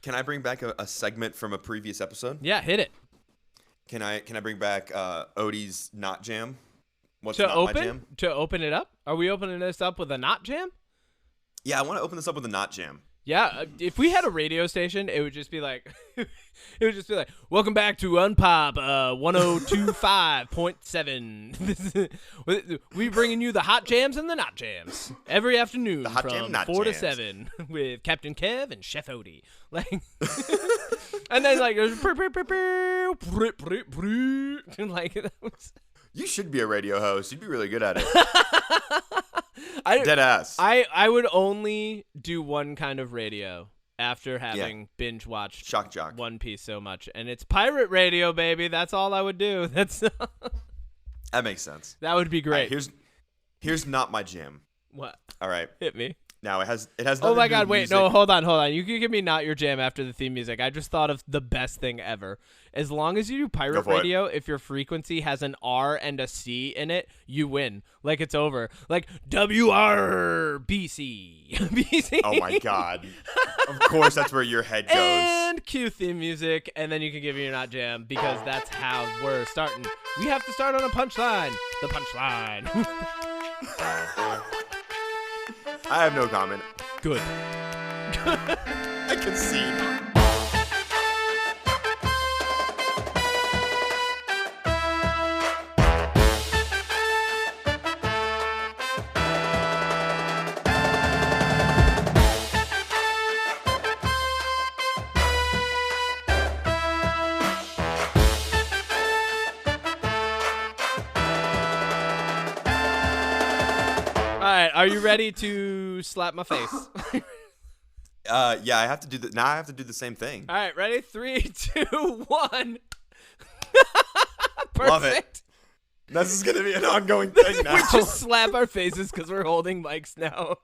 Can I bring back a segment from a previous episode? Yeah, hit it. Can I bring back Odie's Not Jam? What's To not open? my jam? To open it up? Are we opening this up with a not jam? Yeah, I want to open this up with a Not Jam. Yeah, if we had a radio station, it would just be like, welcome back to Unpop 1025.7. We bringing you the hot jams and the not jams every afternoon hot from jam, not 4 to jams. 7 with Captain Kev and Chef Odie. Like, and then like, like that was. You should be a radio host. You'd be really good at it. Dead Dead ass. I would only do one kind of radio after having binge watched Shock jock. One Piece so much, and it's pirate radio, baby. That's all I would do. That makes sense. would be great. All right, here's not my jam. What? All right. Hit me. Now it has nothing Oh my to do God! with Wait, music. no, hold on. You can give me not your jam after the theme music. I just thought of the best thing ever. As long as you do pirate for it. radio, if your frequency has an R and a C in it, you win. Like it's over. Like WRBC. BC. Oh my God. Of course, that's where your head goes. And cue theme music, and then you can give me your not jam because that's how we're starting. We have to start on a punchline. The punchline. I have no comment. Good. I concede. All right, are you ready to slap my face? Yeah, I have to do now. I have to do the same thing. All right, ready? 3, 2, 1. Perfect. Love it. This is gonna be an ongoing thing now. We just slap our faces because we're holding mics now.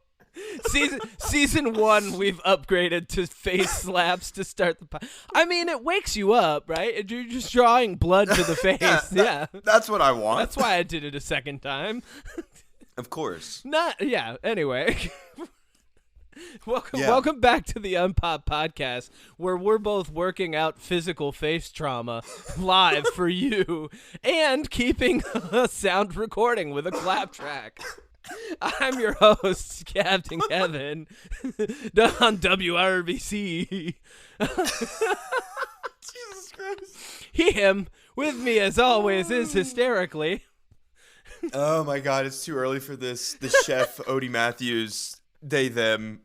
Season 1, we've upgraded to face slaps to start the I mean, it wakes you up, right? You're just drawing blood to the face. Yeah. That's what I want. That's why I did it a second time. Of course. Anyway. Welcome back to the Unpop podcast, where we're both working out physical face trauma live for you and keeping a sound recording with a clap track. I'm your host, Captain Kevin, on WRBC. Jesus Christ. Him, with me as always, is hysterically. Oh my God, it's too early for this. The chef, Odie Matthews, they, them.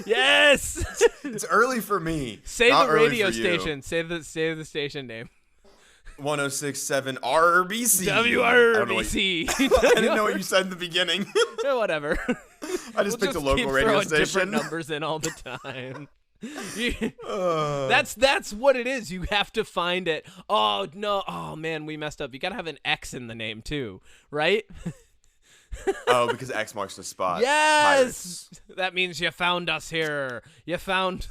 Yes! It's early for me. Say Not the early radio for you. station. Say the station name. 1067 RBC. WRBC. I didn't know what you said in the beginning. Yeah, whatever. I just picked a local keep radio throwing station. different numbers in all the time. That's what it is. You have to find it. Oh no! Oh man, we messed up. You gotta have an X in the name too, right? Oh, because X marks the spot. Yes, Pirates. that means you found us here. You found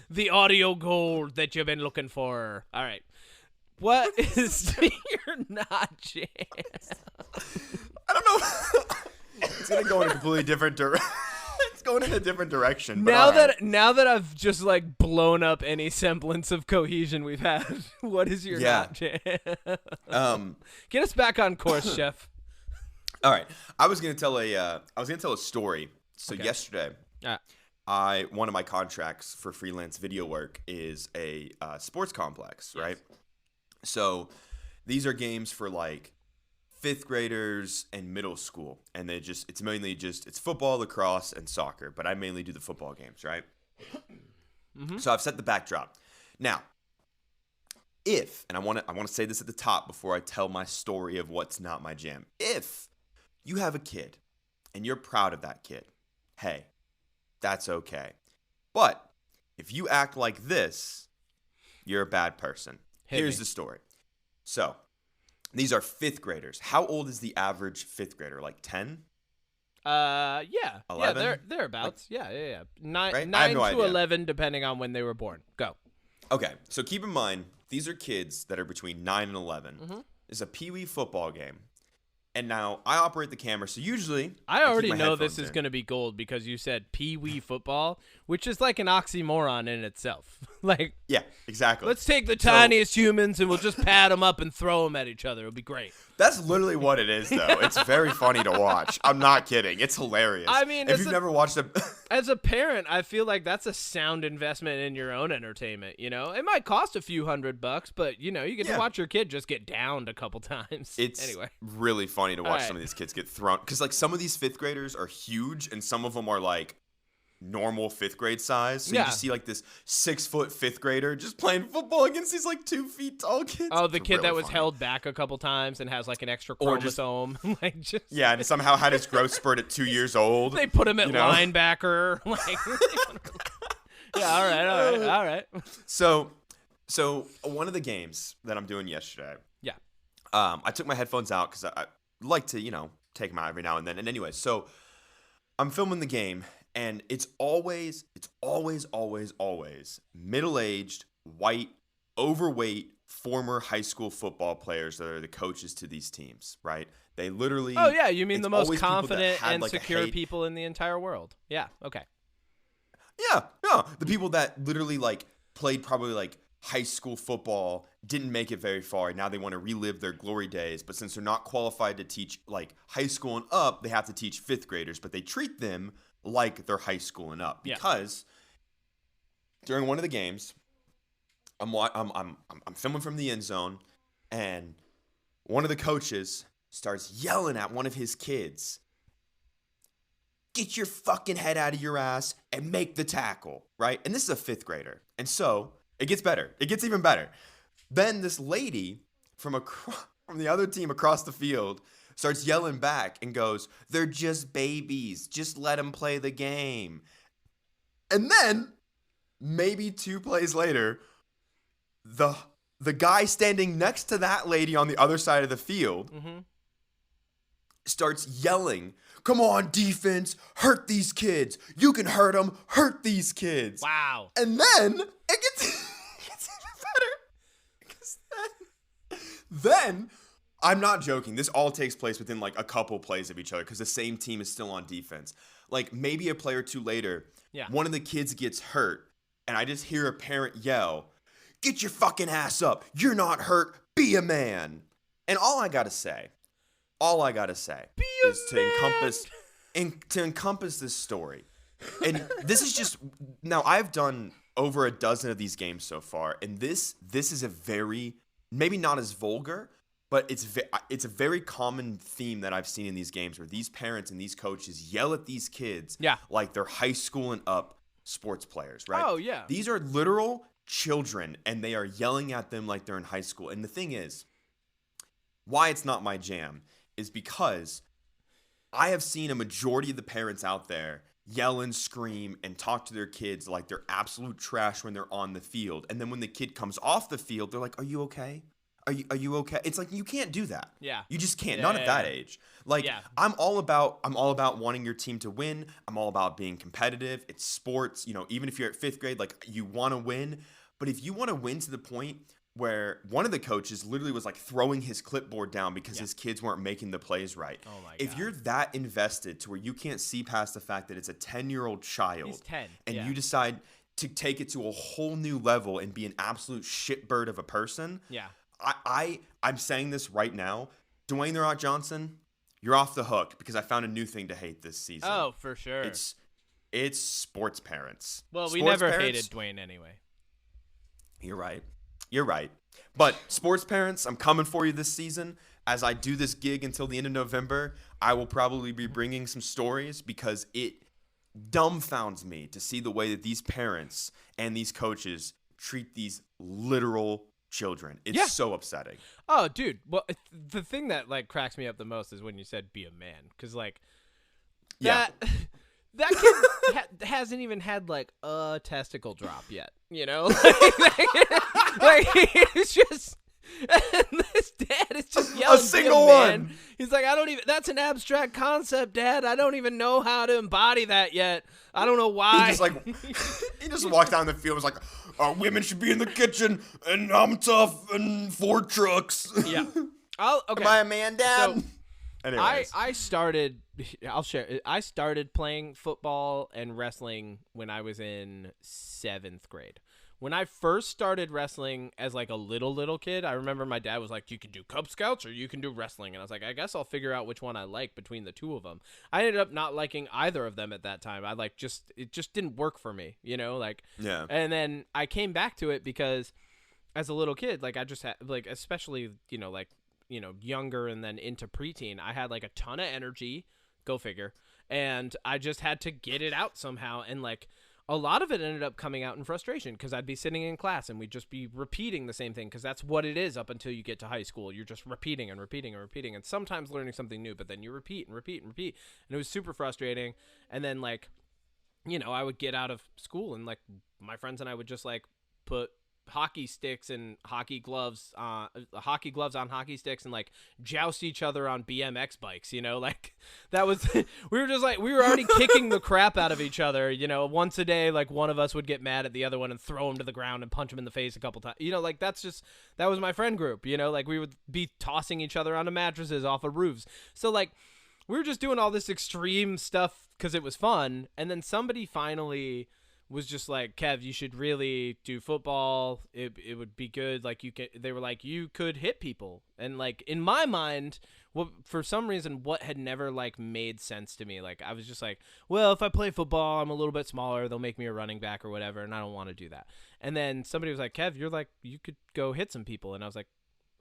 the audio gold that you've been looking for. All right, what is your not jam? I don't know. It's gonna go in a completely different direction. It's going in a different direction. But all right. Now that I've just like blown up any semblance of cohesion we've had, what is your not jam? Get us back on course, Chef. All right, I was gonna tell a story. So yesterday, one of my contracts for freelance video work is a sports complex, right? So these are games for like 5th graders and middle school, and it's mainly it's football, lacrosse, and soccer. But I mainly do the football games, right? Mm-hmm. So I've set the backdrop. Now, and I want to say this at the top before I tell my story of what's not my jam. If you have a kid and you're proud of that kid, hey, that's okay. But if you act like this, you're a bad person. Here's the story. So these are 5th graders. How old is the average 5th grader? Like 10? Yeah. 11? Yeah, thereabouts. Like, yeah. 9 right? 9 to idea. 11, depending on when they were born. Go. Okay, so keep in mind, these are kids that are between 9 and 11. Mm-hmm. It's a Peewee football game. And now I operate the camera, so usually I already keep my know this headphones is in. going to be gold because you said Peewee football, which is like an oxymoron in itself. Like, yeah, exactly. let's take the tiniest humans and we'll just pat them up and throw them at each other. It'll be great. That's literally what it is, though. It's very funny to watch. I'm not kidding. It's hilarious. I mean, if you've never watched it, as a parent, I feel like that's a sound investment in your own entertainment. You know, it might cost a few $100, but you know, you get to watch your kid just get downed a couple times. It's anyway really funny to watch some of these kids get thrown, because like some of these fifth graders are huge, and some of them are like normal fifth grade size. So you just see like this 6-foot fifth grader just playing football against these like 2 feet tall kids. Oh, the kid really that was held back a couple times and has like an extra chromosome. Yeah, and somehow had his growth spurt at 2 years old. They put him at linebacker. Yeah, all right. So one of the games that I'm doing yesterday. Yeah. I took my headphones out because I like to, take them out every now and then. And anyway, so I'm filming the game. And it's always middle-aged, white, overweight, former high school football players that are the coaches to these teams, right? They literally... Oh, yeah, you mean the most confident and secure people in the entire world. Yeah, okay. Yeah, the people that literally, like, played probably, like, high school football, didn't make it very far, and now they want to relive their glory days, but since they're not qualified to teach, like, high school and up, they have to teach fifth graders, but they treat them like they're high school and up, because during one of the games, I'm filming from the end zone, and one of the coaches starts yelling at one of his kids, "Get your fucking head out of your ass and make the tackle," right? And this is a fifth grader, and so it gets better. It gets even better. Then this lady from the other team across the field starts yelling back and goes, "They're just babies. Just let them play the game." And then, maybe 2 plays later, the guy standing next to that lady on the other side of the field starts yelling, "Come on, defense, hurt these kids. You can hurt them, hurt these kids." Wow. And then, it gets even better. Because then I'm not joking. This all takes place within like a couple plays of each other because the same team is still on defense. Like maybe a play or two later, one of the kids gets hurt, and I just hear a parent yell, "Get your fucking ass up. You're not hurt. Be a man." And all I gotta say is to encompass this story. And this is just, now I've done over a dozen of these games so far, and this is a very, maybe not as vulgar, but it's a very common theme that I've seen in these games where these parents and these coaches yell at these kids like they're high school and up sports players, right? Oh, yeah. These are literal children, and they are yelling at them like they're in high school. And the thing is, why it's not my jam is because I have seen a majority of the parents out there yell and scream and talk to their kids like they're absolute trash when they're on the field. And then when the kid comes off the field, they're like, "Are you okay? Are you okay?" It's like, you can't do that. Yeah. You just can't. Not at that age. Like, I'm all about wanting your team to win. I'm all about being competitive. It's sports. Even if you're at 5th grade, like, you want to win. But if you want to win to the point where one of the coaches literally was like throwing his clipboard down because his kids weren't making the plays right. Oh my God. If you're that invested to where you can't see past the fact that it's a 10-year-old child, he's 10, and you decide to take it to a whole new level and be an absolute shitbird of a person. Yeah. I'm saying this right now. Dwayne "The Rock" Johnson, you're off the hook because I found a new thing to hate this season. Oh, for sure. It's sports parents. Well, we never hated Dwayne anyway. You're right. But sports parents, I'm coming for you this season. As I do this gig until the end of November, I will probably be bringing some stories because it dumbfounds me to see the way that these parents and these coaches treat these literal children. It's so upsetting. Oh, dude. Well, the thing that like cracks me up the most is when you said "be a man," because like that kid hasn't even had like a testicle drop yet. Like it's just, and this dad is just yelling. A single one. He's like, that's an abstract concept, Dad. I don't even know how to embody that yet. I don't know why. He just walked down the field and was like, "Women should be in the kitchen, and I'm tough, and 4 trucks." Yeah. Okay. Am I a man, Dad? So, anyways. I'll share. I started playing football and wrestling when I was in 7th grade, when I first started wrestling as like a little kid, I remember my dad was like, you can do Cub Scouts or you can do wrestling. And I was like, I guess I'll figure out which one I like between the two of them. I ended up not liking either of them at that time. It just didn't work for me, like, yeah. And then I came back to it because as a little kid, like I just had like, especially, younger and then into preteen, I had like a ton of energy, go figure. And I just had to get it out somehow. And like, a lot of it ended up coming out in frustration because I'd be sitting in class and we'd just be repeating the same thing because that's what it is up until you get to high school. You're just repeating and repeating and repeating and sometimes learning something new, but then you repeat and repeat and repeat. And it was super frustrating. And then like, I would get out of school and like my friends and I would just like put hockey sticks and hockey gloves on hockey sticks and like joust each other on BMX bikes, like that was we were already kicking the crap out of each other, once a day. Like one of us would get mad at the other one and throw him to the ground and punch him in the face a couple times, like that was my friend group, like we would be tossing each other onto mattresses off of roofs. So like we were just doing all this extreme stuff because it was fun. And then somebody finally was just like, Kev, you should really do football. It would be good. Like they were like, you could hit people. And like in my mind, for some reason, what had never like made sense to me. Like I was just like, well, if I play football, I'm a little bit smaller. They'll make me a running back or whatever. And I don't want to do that. And then somebody was like, Kev, you could go hit some people. And I was like,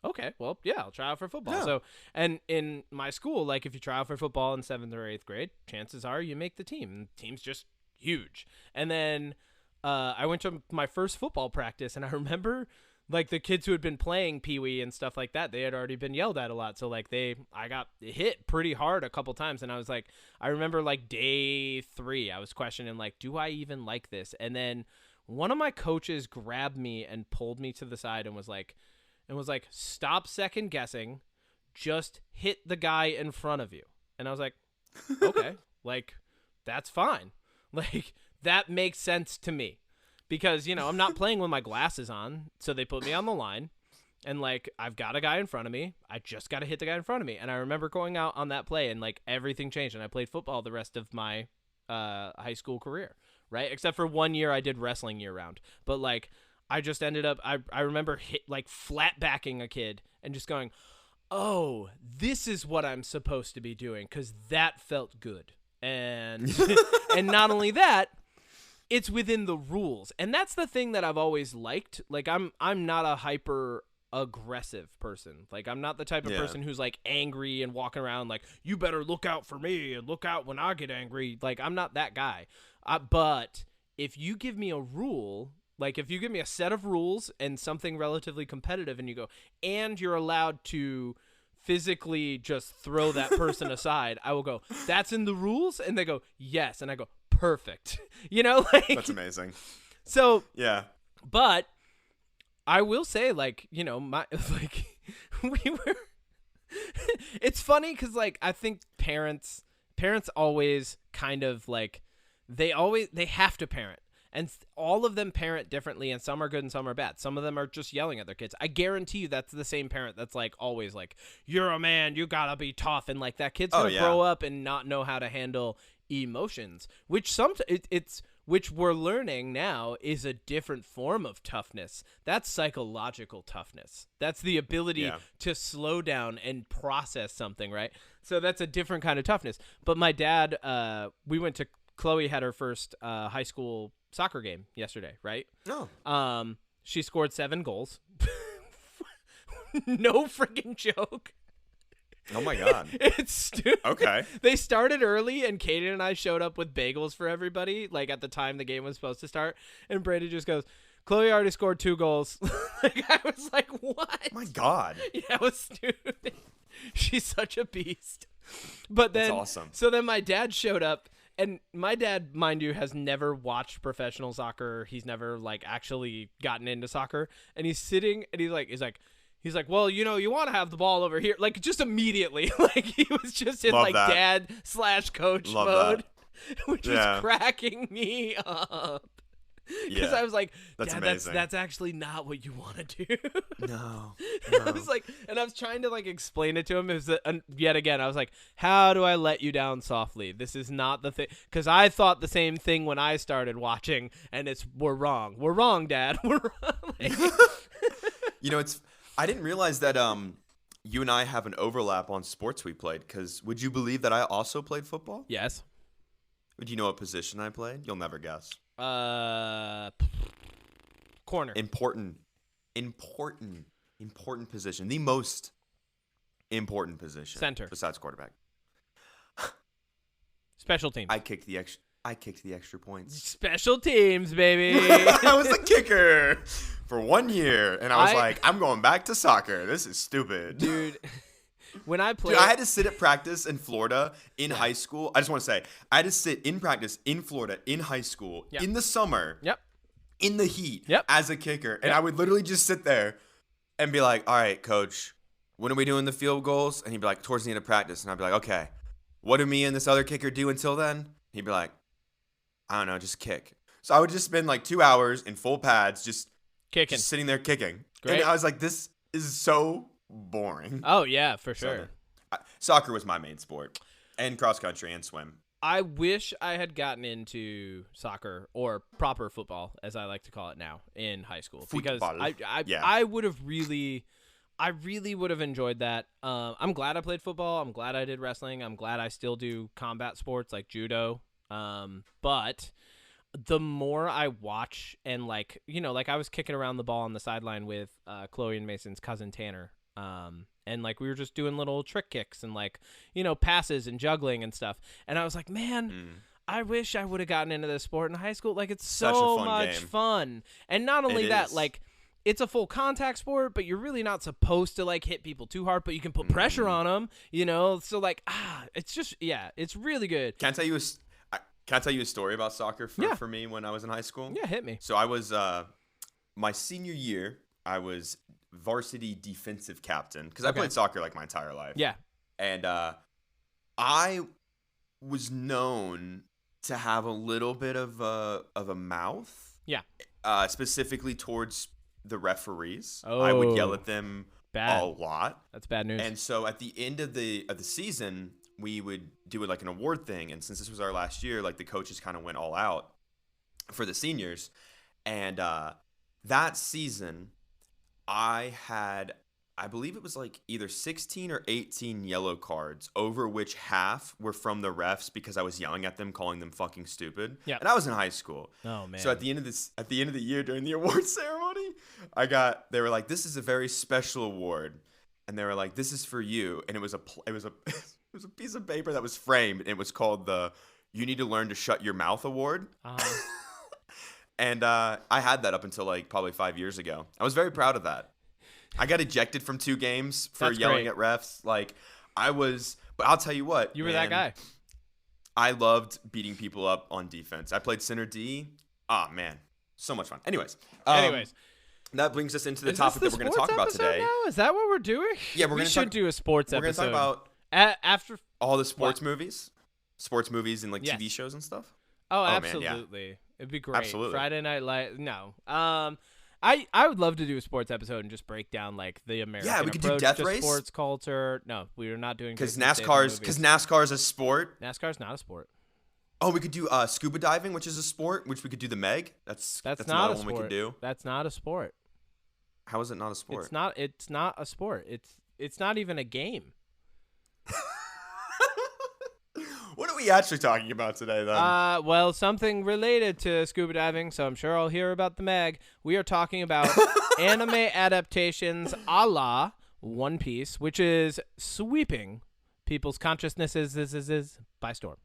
okay, well, yeah, I'll try out for football. Yeah. So, and in my school, like if you try out for football in 7th or 8th grade, chances are you make the team. And the team's just huge. And then I went to my first football practice, and I remember like the kids who had been playing Peewee and stuff like that, they had already been yelled at a lot. So like I got hit pretty hard a couple times, and I was like, I remember like day 3, I was questioning like, do I even like this? And then one of my coaches grabbed me and pulled me to the side and was like, stop second guessing, just hit the guy in front of you. And I was like, okay, like that's fine. Like, that makes sense to me because, I'm not playing with my glasses on. So they put me on the line and like, I've got a guy in front of me. I just got to hit the guy in front of me. And I remember going out on that play and like everything changed. And I played football the rest of my high school career, right? Except for 1 year I did wrestling year round. But like, I just ended up, I remember flat backing a kid and just going, oh, this is what I'm supposed to be doing because that felt good. And and not only that, it's within the rules. And that's the thing that I've always liked. Like I'm not a hyper aggressive person. Like I'm not the type of person who's like angry and walking around like, you better look out for me and look out when I get angry. Like I'm not that guy. But if you give me a rule, like if you give me a set of rules and something relatively competitive and you go, and you're allowed to physically just throw that person aside, I will go, that's in the rules? And they go, yes. And I go, perfect. Like that's amazing. So yeah, but I will say like, my like we were it's funny because like I think parents always kind of like they have to parent. And all of them parent differently, and some are good and some are bad. Some of them are just yelling at their kids. I guarantee you that's the same parent that's like always like, you're a man, you gotta be tough, and like that kid's gonna grow up and not know how to handle emotions, which which we're learning now is a different form of toughness. That's psychological toughness. That's the ability to slow down and process something, right? So that's a different kind of toughness. But my dad, Chloe had her first high school soccer game yesterday, right? No. She scored 7 goals. No freaking joke. Oh my god. It's stupid. Okay. They started early and Kaden and I showed up with bagels for everybody, like at the time the game was supposed to start. And Brady just goes, Chloe already scored 2 goals. Like I was like, what? Oh my god. Yeah, it was stupid. She's such a beast. But then, that's awesome. So then my dad showed up. And my dad, mind you, has never watched professional soccer. He's never like actually gotten into soccer. And he's sitting and he's like, well, you want to have the ball over here. Like just immediately, like he was just in dad/coach mode, which was cracking me up. Because I was like, that's Dad, amazing. that's actually not what you want to do. No. I was like, and I was trying to like explain it to him. It was yet again, I was like, how do I let you down softly? This is not the thing. Because I thought the same thing when I started watching, and we're wrong. We're wrong, Dad. We're wrong. I didn't realize that you and I have an overlap on sports we played. Because would you believe that I also played football? Yes. Would you know what position I played? You'll never guess. Corner. Important position. The most important position. Center. Besides quarterback. Special teams. I kicked the extra points. Special teams, baby. I was the kicker for 1 year, and I was like, I'm going back to soccer. This is stupid. Dude, when I played... Dude, I had to sit at practice in Florida in high school. I just want to say, I had to sit in practice in Florida in high school in the summer, in the heat, as a kicker. And I would literally just sit there and be like, all right, coach, when are we doing the field goals? And he'd be like, towards the end of practice. And I'd be like, okay, what do me and this other kicker do until then? He'd be like, I don't know, just kick. So I would just spend like 2 hours in full pads just kicking, just sitting there kicking. Great. And I was like, this is so boring. Oh, yeah, for sure. Soccer was my main sport, and cross country and swim. I wish I had gotten into soccer, or proper football, as I like to call it now, in high school. Because I would have really... I really would have enjoyed that. I'm glad I played football. I'm glad I did wrestling. I'm glad I still do combat sports like judo. But the more I watch and like I was kicking around the ball on the sideline with Chloe and Mason's cousin Tanner. And like we were just doing little trick kicks and like, passes and juggling and stuff. And I was like, man, I wish I would have gotten into this sport in high school. Like it's so much fun. And not only that, like it's a full contact sport, but you're really not supposed to like hit people too hard, but you can put pressure on them, So like, it's just, it's really good. Can I tell you a story about soccer for me when I was in high school? Yeah, hit me. So I was, my senior year, I was varsity defensive captain because I played soccer like my entire life. Yeah. And I was known to have a little bit of a mouth. Yeah. Specifically towards the referees. Oh, I would yell at them bad. a lot. That's bad news. And so at the end of the season, we would do like an award thing. And since this was our last year, like the coaches kind of went all out for the seniors. And that season, I believe it was like either 16 or 18 yellow cards, over which half were from the refs because I was yelling at them, calling them fucking stupid. Yeah. And I was in high school. Oh man. So at the end of the year during the award ceremony, they were like, this is a very special award. And they were like, this is for you. And it was a piece of paper that was framed. And it was called the You Need to Learn to Shut Your Mouth Award. Uh-huh. And I had that up until like probably 5 years ago. I was very proud of that. I got ejected from 2 games for yelling at refs. Like but I'll tell you what. You were that guy. I loved beating people up on defense. I played center D. Ah, man. So much fun. Anyways. That brings us into the topic that we're going to talk about today. Now? Is that what we're doing? Yeah, we should do a sports episode. We're going to talk about after all the sports movies. Sports movies and like TV shows and stuff. Oh, absolutely. Man, yeah. It'd be great. Absolutely. Friday Night Live. No. I would love to do a sports episode and just break down like the American we could do Death to Race. Sports culture. No, we are not doing because NASCAR is a sport. NASCAR's not a sport. Oh, we could do scuba diving, which is a sport. Which we could do the Meg. That's not a one sport. We could do. That's not a sport. How is it not a sport? It's not a sport. It's not even a game. What are we actually talking about today, then? Well, something related to scuba diving, so I'm sure I'll hear about the Meg. We are talking about anime adaptations a la One Piece, which is sweeping people's consciousnesses by storm.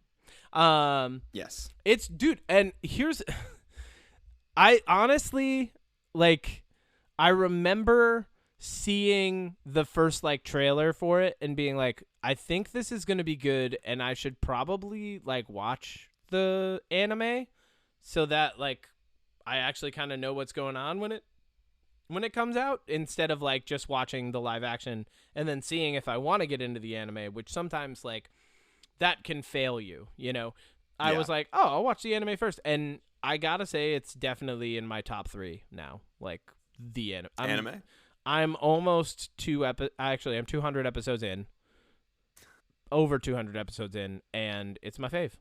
Yes. It's, dude, and here's... I honestly, like, I remember seeing the first like trailer for it and being like, I think this is going to be good and I should probably like watch the anime so that like I actually kind of know what's going on when it comes out, instead of like just watching the live action and then seeing if I want to get into the anime, which sometimes like that can fail you, I was like, oh, I'll watch the anime first. And I gotta say it's definitely in my top 3 now. Like the anime. I'm almost actually I'm 200 episodes in. Over 200 episodes in, and it's my fave.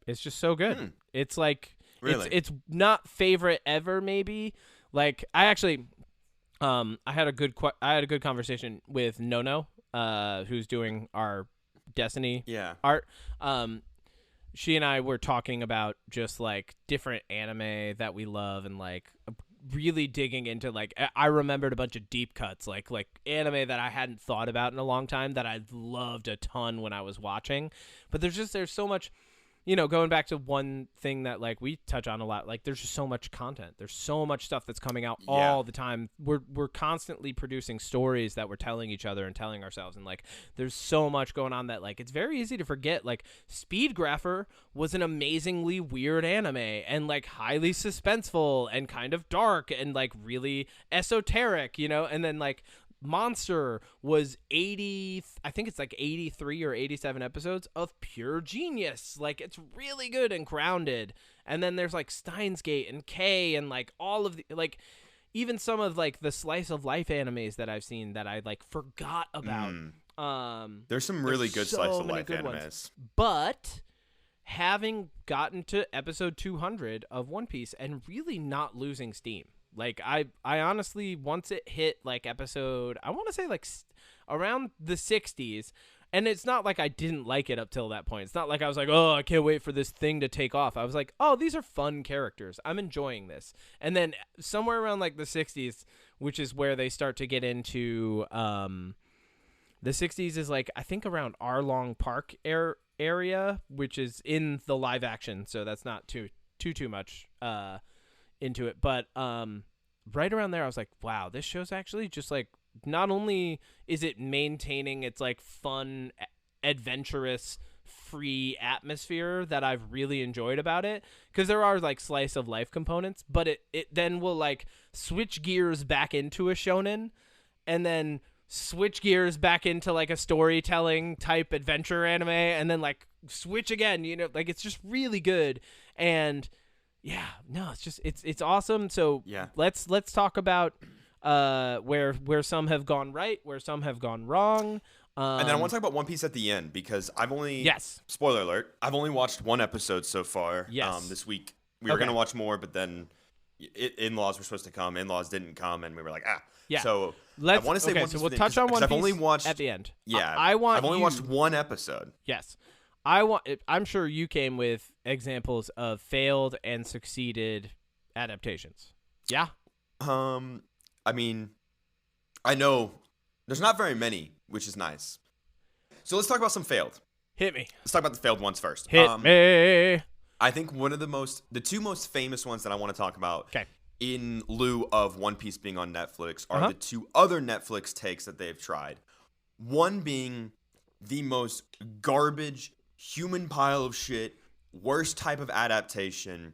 It's just so good. It's like really? It's not favorite ever maybe. Like I actually I had a good conversation with Nono, who's doing our Destiny art. She and I were talking about just like different anime that we love and like really digging into like I remembered a bunch of deep cuts like anime that I hadn't thought about in a long time that I loved a ton when I was watching. But there's so much, going back to one thing that like we touch on a lot, like there's just so much content. There's so much stuff that's coming out all the time. We're constantly producing stories that we're telling each other and telling ourselves, and like there's so much going on that like it's very easy to forget. Like Speedgrapher was an amazingly weird anime and like highly suspenseful and kind of dark and like really esoteric, and then like Monster was 80, I think it's like 83 or 87 episodes of pure genius. Like it's really good and grounded. And then there's like Steins Gate and K and like all of the like even some of like the slice of life animes that I've seen that I like forgot about. There's some really good slice of life animes. Ones. But having gotten to episode 200 of One Piece and really not losing steam. Like I honestly, once it hit like episode, I want to say like around the 60s, and it's not like I didn't like it up till that point. It's not like I was like, oh, I can't wait for this thing to take off. I was like, oh, these are fun characters. I'm enjoying this. And then somewhere around like the 60s, which is where they start to get into the 60s is like I think around Arlong Park area, which is in the live action, so that's not too much into it, but right around there I was like, wow, this show's actually just like not only is it maintaining its like fun, adventurous, free atmosphere that I've really enjoyed about it, because there are like slice of life components, but it then will like switch gears back into a shonen and then switch gears back into like a storytelling type adventure anime and then like switch again, like it's just really good. And yeah, no, it's just it's awesome. So let's talk about where some have gone right, where some have gone wrong. And then I want to talk about One Piece at the end because I've only spoiler alert, I've only watched one episode so far. This week we were gonna watch more, but then in-laws were supposed to come. In-laws didn't come, and we were like, So I want to say so we'll touch on One Piece I've only watched at the end. I've only watched one episode. Yes. I'm sure you came with examples of failed and succeeded adaptations. Yeah? I mean, I know there's not very many, which is nice. So let's talk about some failed. Hit me. Let's talk about the failed ones first. Hit me. I think the two most famous ones that I want to talk about in lieu of One Piece being on Netflix are the two other Netflix takes that they've tried. One being the most garbage human pile of shit, worst type of adaptation.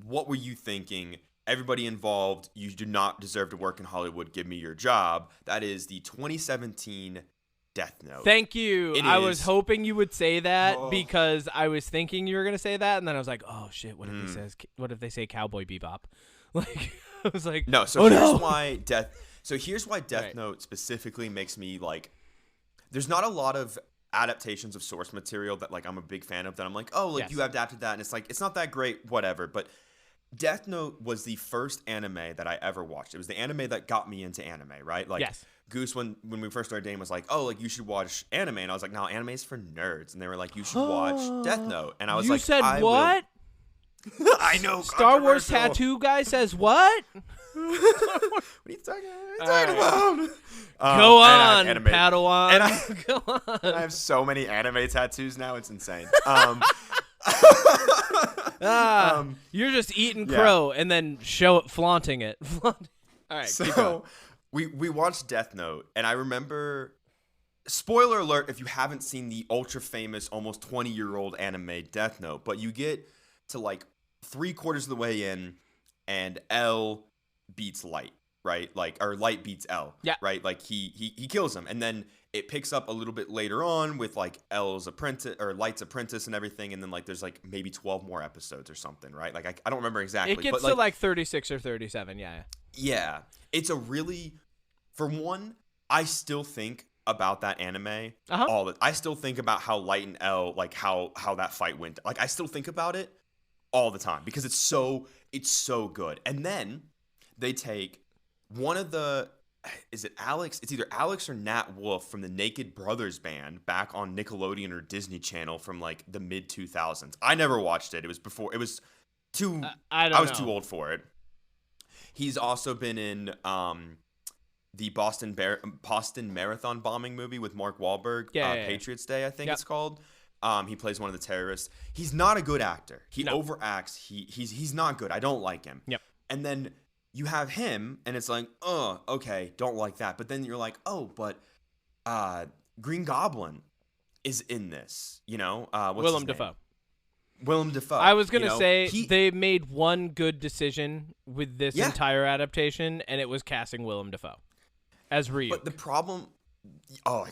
What were you thinking? Everybody involved, you do not deserve to work in Hollywood. Give me your job. That is the 2017 Death Note. Thank you. I was hoping you would say that because I was thinking you were going to say that, and then I was like, oh shit, what if they say Cowboy Bebop? Like I was like, no, so here's why Death Note specifically makes me like, there's not a lot of adaptations of source material that like I'm a big fan of that I'm like, oh, like you adapted that and it's like it's not that great, whatever. But Death Note was the first anime that I ever watched. It was the anime that got me into anime, right? Like Goose, when we first started dating, was like, oh, like you should watch anime, and I was like, no, anime is for nerds. And they were like, you should watch Death Note, and I was like, you said what? I know. Star Wars tattoo guy says what? What are you talking about? Go on, Padawan. And Go on. I have so many anime tattoos now; it's insane. You're just eating crow and then flaunting it. All right. So we watched Death Note, and I remember. Spoiler alert: if you haven't seen the ultra famous, almost 20-year-old anime Death Note, but you get to like 3/4 of the way in, and L beats Light, right? Like, or Light beats L, yeah, right? Like he kills him, and then it picks up a little bit later on with like L's apprentice or Light's apprentice and everything, and then like there's like maybe 12 more episodes or something, right? Like I don't remember exactly. It gets but, to like 36 or 37, yeah. Yeah, it's a really, for one, I still think about that anime I still think about how Light and L, like how that fight went. Like I still think about it all the time because it's so good. And then they take one of the, is it Alex? It's either Alex or Nat Wolff from the Naked Brothers band back on Nickelodeon or Disney Channel from like the mid 2000s. I never watched it. It was before, it was too, I was too old for it. He's also been in the Boston Marathon bombing movie with Mark Wahlberg, Patriots Day, I think it's called. He plays one of the terrorists. He's not a good actor. He overacts. He's not good. I don't like him. Yep. And then you have him, and it's like, oh, okay, don't like that. But then you're like, oh, but Green Goblin is in this. You know, what's Willem his name? Dafoe. Willem Dafoe. I was going to say they made one good decision with this entire adaptation, and it was casting Willem Dafoe as Ryuk. But the problem,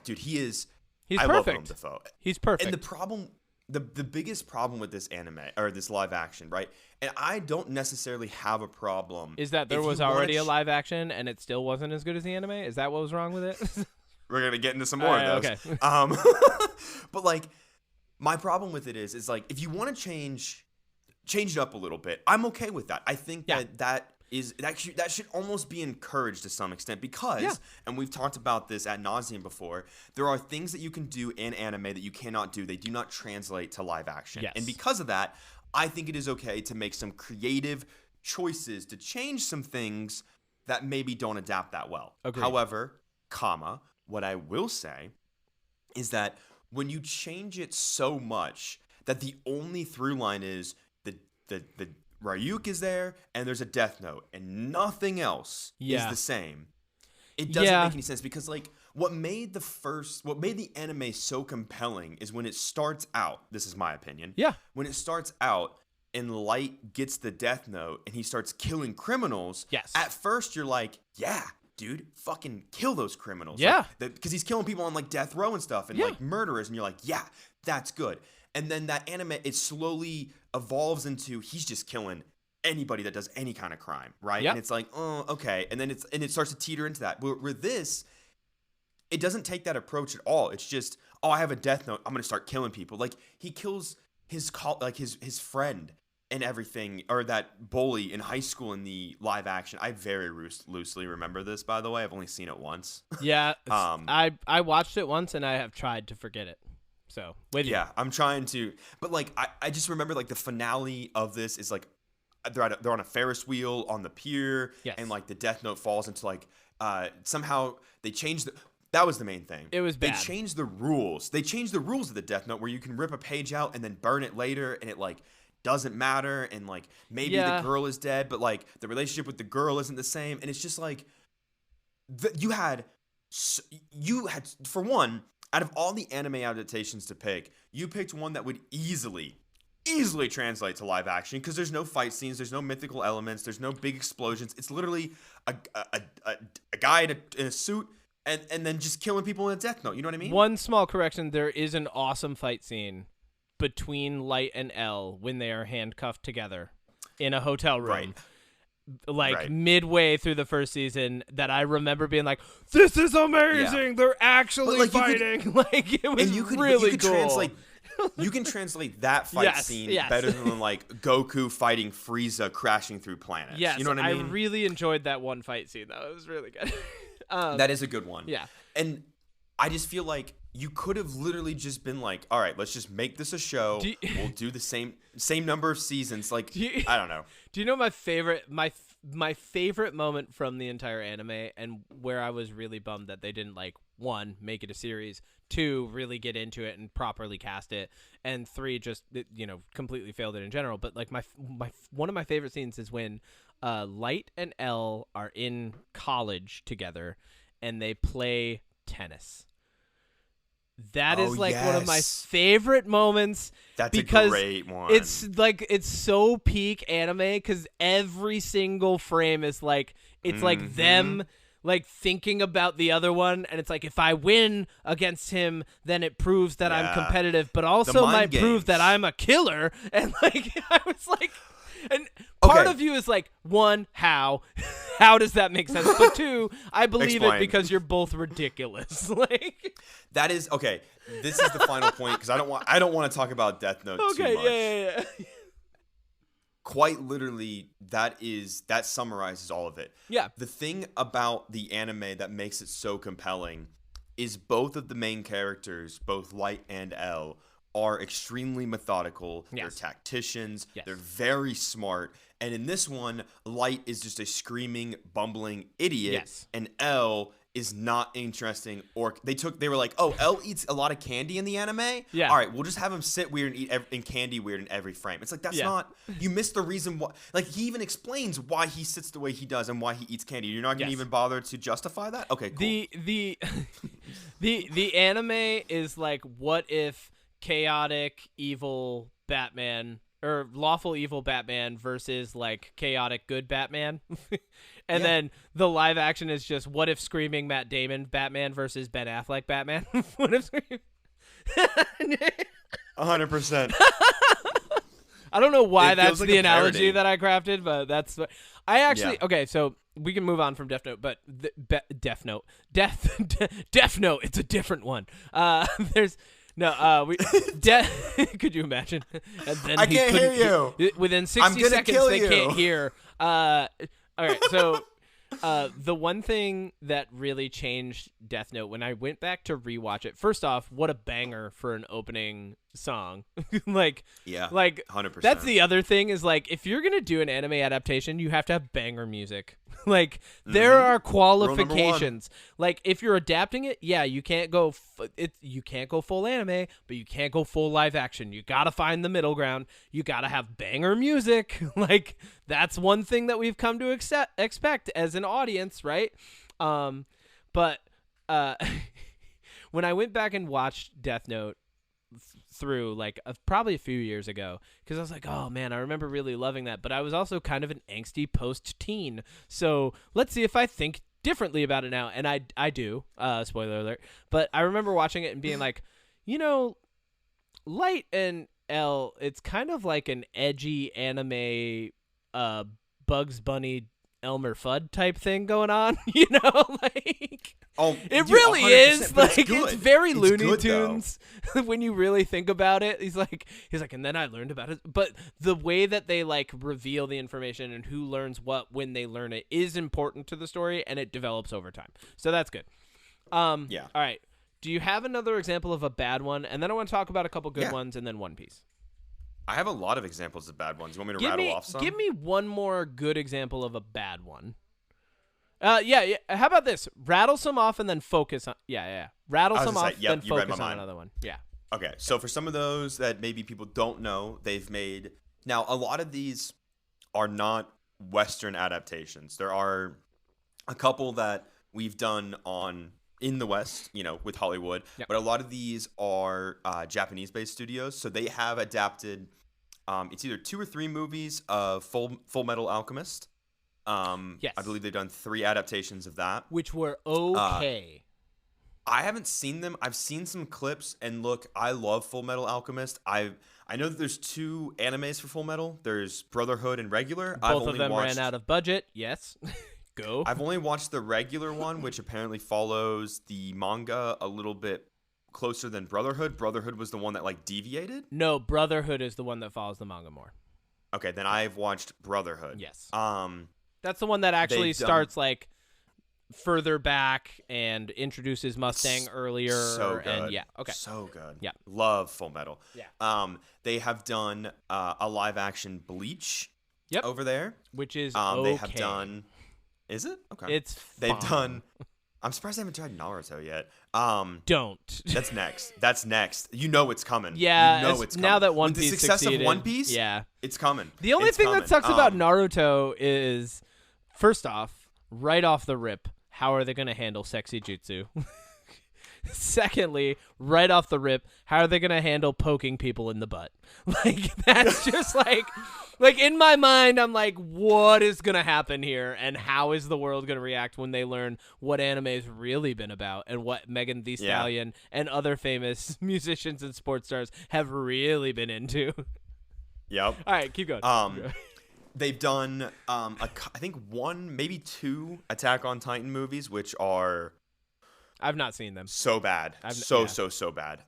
dude, he's perfect. love Willem Dafoe. He's perfect. And the problem, the biggest problem with this anime or this live action, right? And I don't necessarily have a problem. Is that there was already a live action and it still wasn't as good as the anime? Is that what was wrong with it? We're gonna get into some more of those. Okay. But like, my problem with it is like if you want to change it up a little bit, I'm okay with that. I think that should almost be encouraged to some extent because, and we've talked about this ad nauseum before, there are things that you can do in anime that you cannot do. They do not translate to live action. Yes. And because of that, I think it is okay to make some creative choices to change some things that maybe don't adapt that well. Agreed. However, what I will say is that when you change it so much that the only through line is the Ryuk is there and there's a Death Note and nothing else is the same. It doesn't make any sense because like what made the anime so compelling is when it starts out, this is my opinion. Yeah. When it starts out and Light gets the Death Note and he starts killing criminals. Yes. At first you're like, yeah, dude, fucking kill those criminals. Yeah. Because he's killing people on like death row and stuff and like murderers and you're like, yeah, that's good. And then that anime, it slowly evolves into he's just killing anybody that does any kind of crime, right? Yep. And it's like, oh, okay. And then it starts to teeter into that. With this, it doesn't take that approach at all. It's just, oh, I have a Death Note. I'm going to start killing people. Like he kills his friend and everything, or that bully in high school in the live action. I very loosely remember this, by the way. I've only seen it once. Yeah. I watched it once and I have tried to forget it. So I'm trying to, but like I just remember like the finale of this is like they're on a Ferris wheel on the pier, and like the Death Note falls into like somehow they changed that was the main thing. It was bad. They changed the rules. They changed the rules of the Death Note where you can rip a page out and then burn it later, and it like doesn't matter, and like maybe the girl is dead, but like the relationship with the girl isn't the same, and it's just like you had for one. Out of all the anime adaptations to pick, you picked one that would easily translate to live action because there's no fight scenes, there's no mythical elements, there's no big explosions. It's literally a guy in a suit and then just killing people in a Death Note. You know what I mean? One small correction: there is an awesome fight scene between Light and L when they are handcuffed together in a hotel room. Right. Midway through the first season that I remember being like, this is amazing. Yeah. They're actually fighting. It was really cool. You can translate that fight scene better than like Goku fighting Frieza crashing through planets. Yes, you know what I mean? I really enjoyed that one fight scene though. It was really good. That is a good one. Yeah. And I just feel like you could have literally just been like, all right, let's just make this a show. We'll do the same number of seasons. Like, I don't know. Do you know my favorite moment from the entire anime and where I was really bummed that they didn't like, 1, make it a series, 2, really get into it and properly cast it, and 3, just, completely failed it in general. But like one of my favorite scenes is when Light and L are in college together and they play tennis. That is one of my favorite moments. That's because a great one. It's so peak anime because every single frame is like It's like them like thinking about the other one, and it's like if I win against him, then it proves that I'm competitive, but also might prove that I'm a killer. And like I was like, and part of you is like, one, how does that make sense? But two, I believe it because you're both ridiculous. Like that is okay. This is the final point because I don't want to talk about Death Note too much. Yeah. Quite literally, that summarizes all of it. Yeah. The thing about the anime that makes it so compelling is both of the main characters, both Light and L, are extremely methodical. Yes. They're tacticians. Yes. They're very smart. And in this one, Light is just a screaming, bumbling idiot. Yes. And L is not interesting. Or they were like, oh, L eats a lot of candy in the anime? Yeah. All right, we'll just have him sit weird and eat and candy weird in every frame. It's like, that's not, you missed the reason why. Like, he even explains why he sits the way he does and why he eats candy. You're not going to even bother to justify that? Okay, cool. The anime is like, what if chaotic, evil Batman, or lawful evil Batman versus like chaotic good Batman? And then the live action is just, what if screaming Matt Damon Batman versus Ben Affleck Batman? What if 100%. I don't know why that's like the analogy that I crafted, but that's what I actually. Okay, so we can move on from Death Note, but Death Note, it's a different one. There's. No, could you imagine? And then I can't hear you. Within 60 seconds, they can't hear. All right, so the one thing that really changed Death Note when I went back to rewatch it, first off, what a banger for an opening song. like 100%. That's the other thing is like, if you're gonna do an anime adaptation, you have to have banger music. Like there are qualifications. Like if you're adapting it, you can't go you can't go full anime, but you can't go full live action. You gotta find the middle ground. You gotta have banger music. Like that's one thing that we've come to expect as an audience, right? But when I went back and watched Death Note through like probably a few years ago, because I was like, oh man, I remember really loving that, but I was also kind of an angsty post-teen, so let's see if I think differently about it now. And I do, spoiler alert, but I remember watching it and being like, Light and L, it's kind of like an edgy anime Bugs Bunny Elmer Fudd type thing going on, like it really is like it's very Looney Tunes when you really think about it. He's like, and then I learned about it, but the way that they like reveal the information and who learns what when they learn it is important to the story, and it develops over time. So that's good. All right. Do you have another example of a bad one? And then I want to talk about a couple good ones, and then One Piece. I have a lot of examples of bad ones. You want me to rattle off some? Give me one more good example of a bad one. Yeah. How about this? Rattle some off and then focus on. Yeah. Rattle some off, then focus on another one. Yeah. Okay. So for some of those that maybe people don't know, they've made. Now, a lot of these are not Western adaptations. There are a couple that we've done in the West, with Hollywood. Yep. But a lot of these are Japanese-based studios. So they have adapted. It's either 2 or 3 movies of Full Metal Alchemist. Yes. I believe they've done 3 adaptations of that, which were okay. I haven't seen them. I've seen some clips, and look, I love Full Metal Alchemist. I know that there's 2 animes for Full Metal. There's Brotherhood and regular. Both of them ran out of budget. Yes. Go. I've only watched the regular one, which apparently follows the manga a little bit closer than Brotherhood. Brotherhood was the one that like deviated? No, Brotherhood is the one that follows the manga more. Okay, then I've watched Brotherhood. Yes. That's the one that actually starts like further back and introduces Mustang earlier. So good. And okay. So good. Yeah. Love Full Metal. Yeah. They have done a live action Bleach over there. Which is They have done. Is it? Okay. They've done. I'm surprised they haven't tried Naruto yet. Don't. That's next. You know it's coming. Yeah. It's coming. Now that One Piece with the success succeeded, of One Piece, it's coming. The only thing that sucks about Naruto is, first off, right off the rip, how are they going to handle sexy jutsu? Secondly, right off the rip, how are they going to handle poking people in the butt? Like, that's just like in my mind, I'm like, what is going to happen here? And how is the world going to react when they learn what anime's really been about and what Megan Thee Stallion and other famous musicians and sports stars have really been into? Yep. All right, keep going. They've done, I think 1, maybe 2 Attack on Titan movies, which are... I've not seen them. So bad. So bad.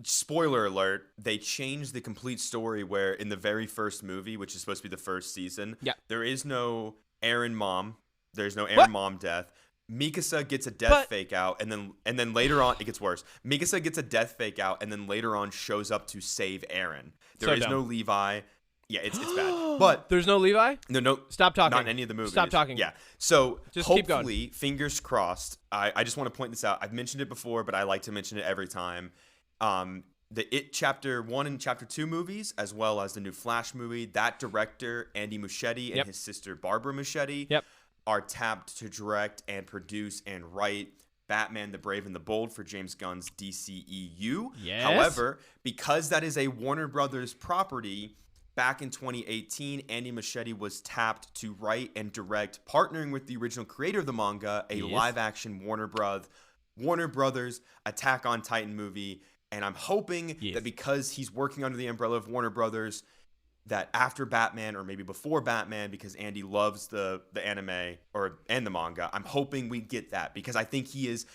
Spoiler alert, they changed the complete story where in the very first movie, which is supposed to be the first season, there is no Eren mom. There's no Eren mom death. Mikasa gets a death fake out, and then later on, it gets worse. Mikasa gets a death fake out, and then later on shows up to save Eren. There is no Levi. Yeah, it's bad. But there's no Levi? No. Stop talking. Not in any of the movies. Stop talking. Yeah. So just hopefully, keep going. Fingers crossed. I just want to point this out. I've mentioned it before, but I like to mention it every time. The It Chapter 1 and Chapter 2 movies, as well as the new Flash movie, that director, Andy Muschietti, and his sister, Barbara Muschietti, are tapped to direct and produce and write Batman the Brave and the Bold for James Gunn's DCEU. Yes. However, because that is a Warner Brothers property, back in 2018, Andy Muschietti was tapped to write and direct, partnering with the original creator of the manga, a live-action Warner Brothers Attack on Titan movie. And I'm hoping that because he's working under the umbrella of Warner Brothers, that after Batman or maybe before Batman, because Andy loves the anime and the manga, I'm hoping we get that, because I think he is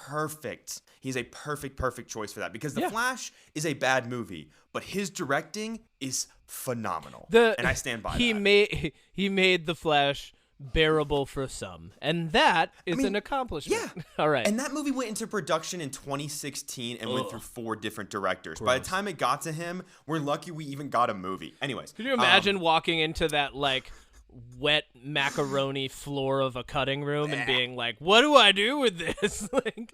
perfect. He's a perfect choice for that, because The Flash is a bad movie, but his directing is phenomenal. And I stand by that. He made The Flash bearable for some, and that is an accomplishment. Yeah. All right. And that movie went into production in 2016 and went through 4 different directors. By the time it got to him, we're lucky we even got a movie. Anyways, could you imagine walking into that like wet macaroni floor of a cutting room and being like, what do I do with this? Like,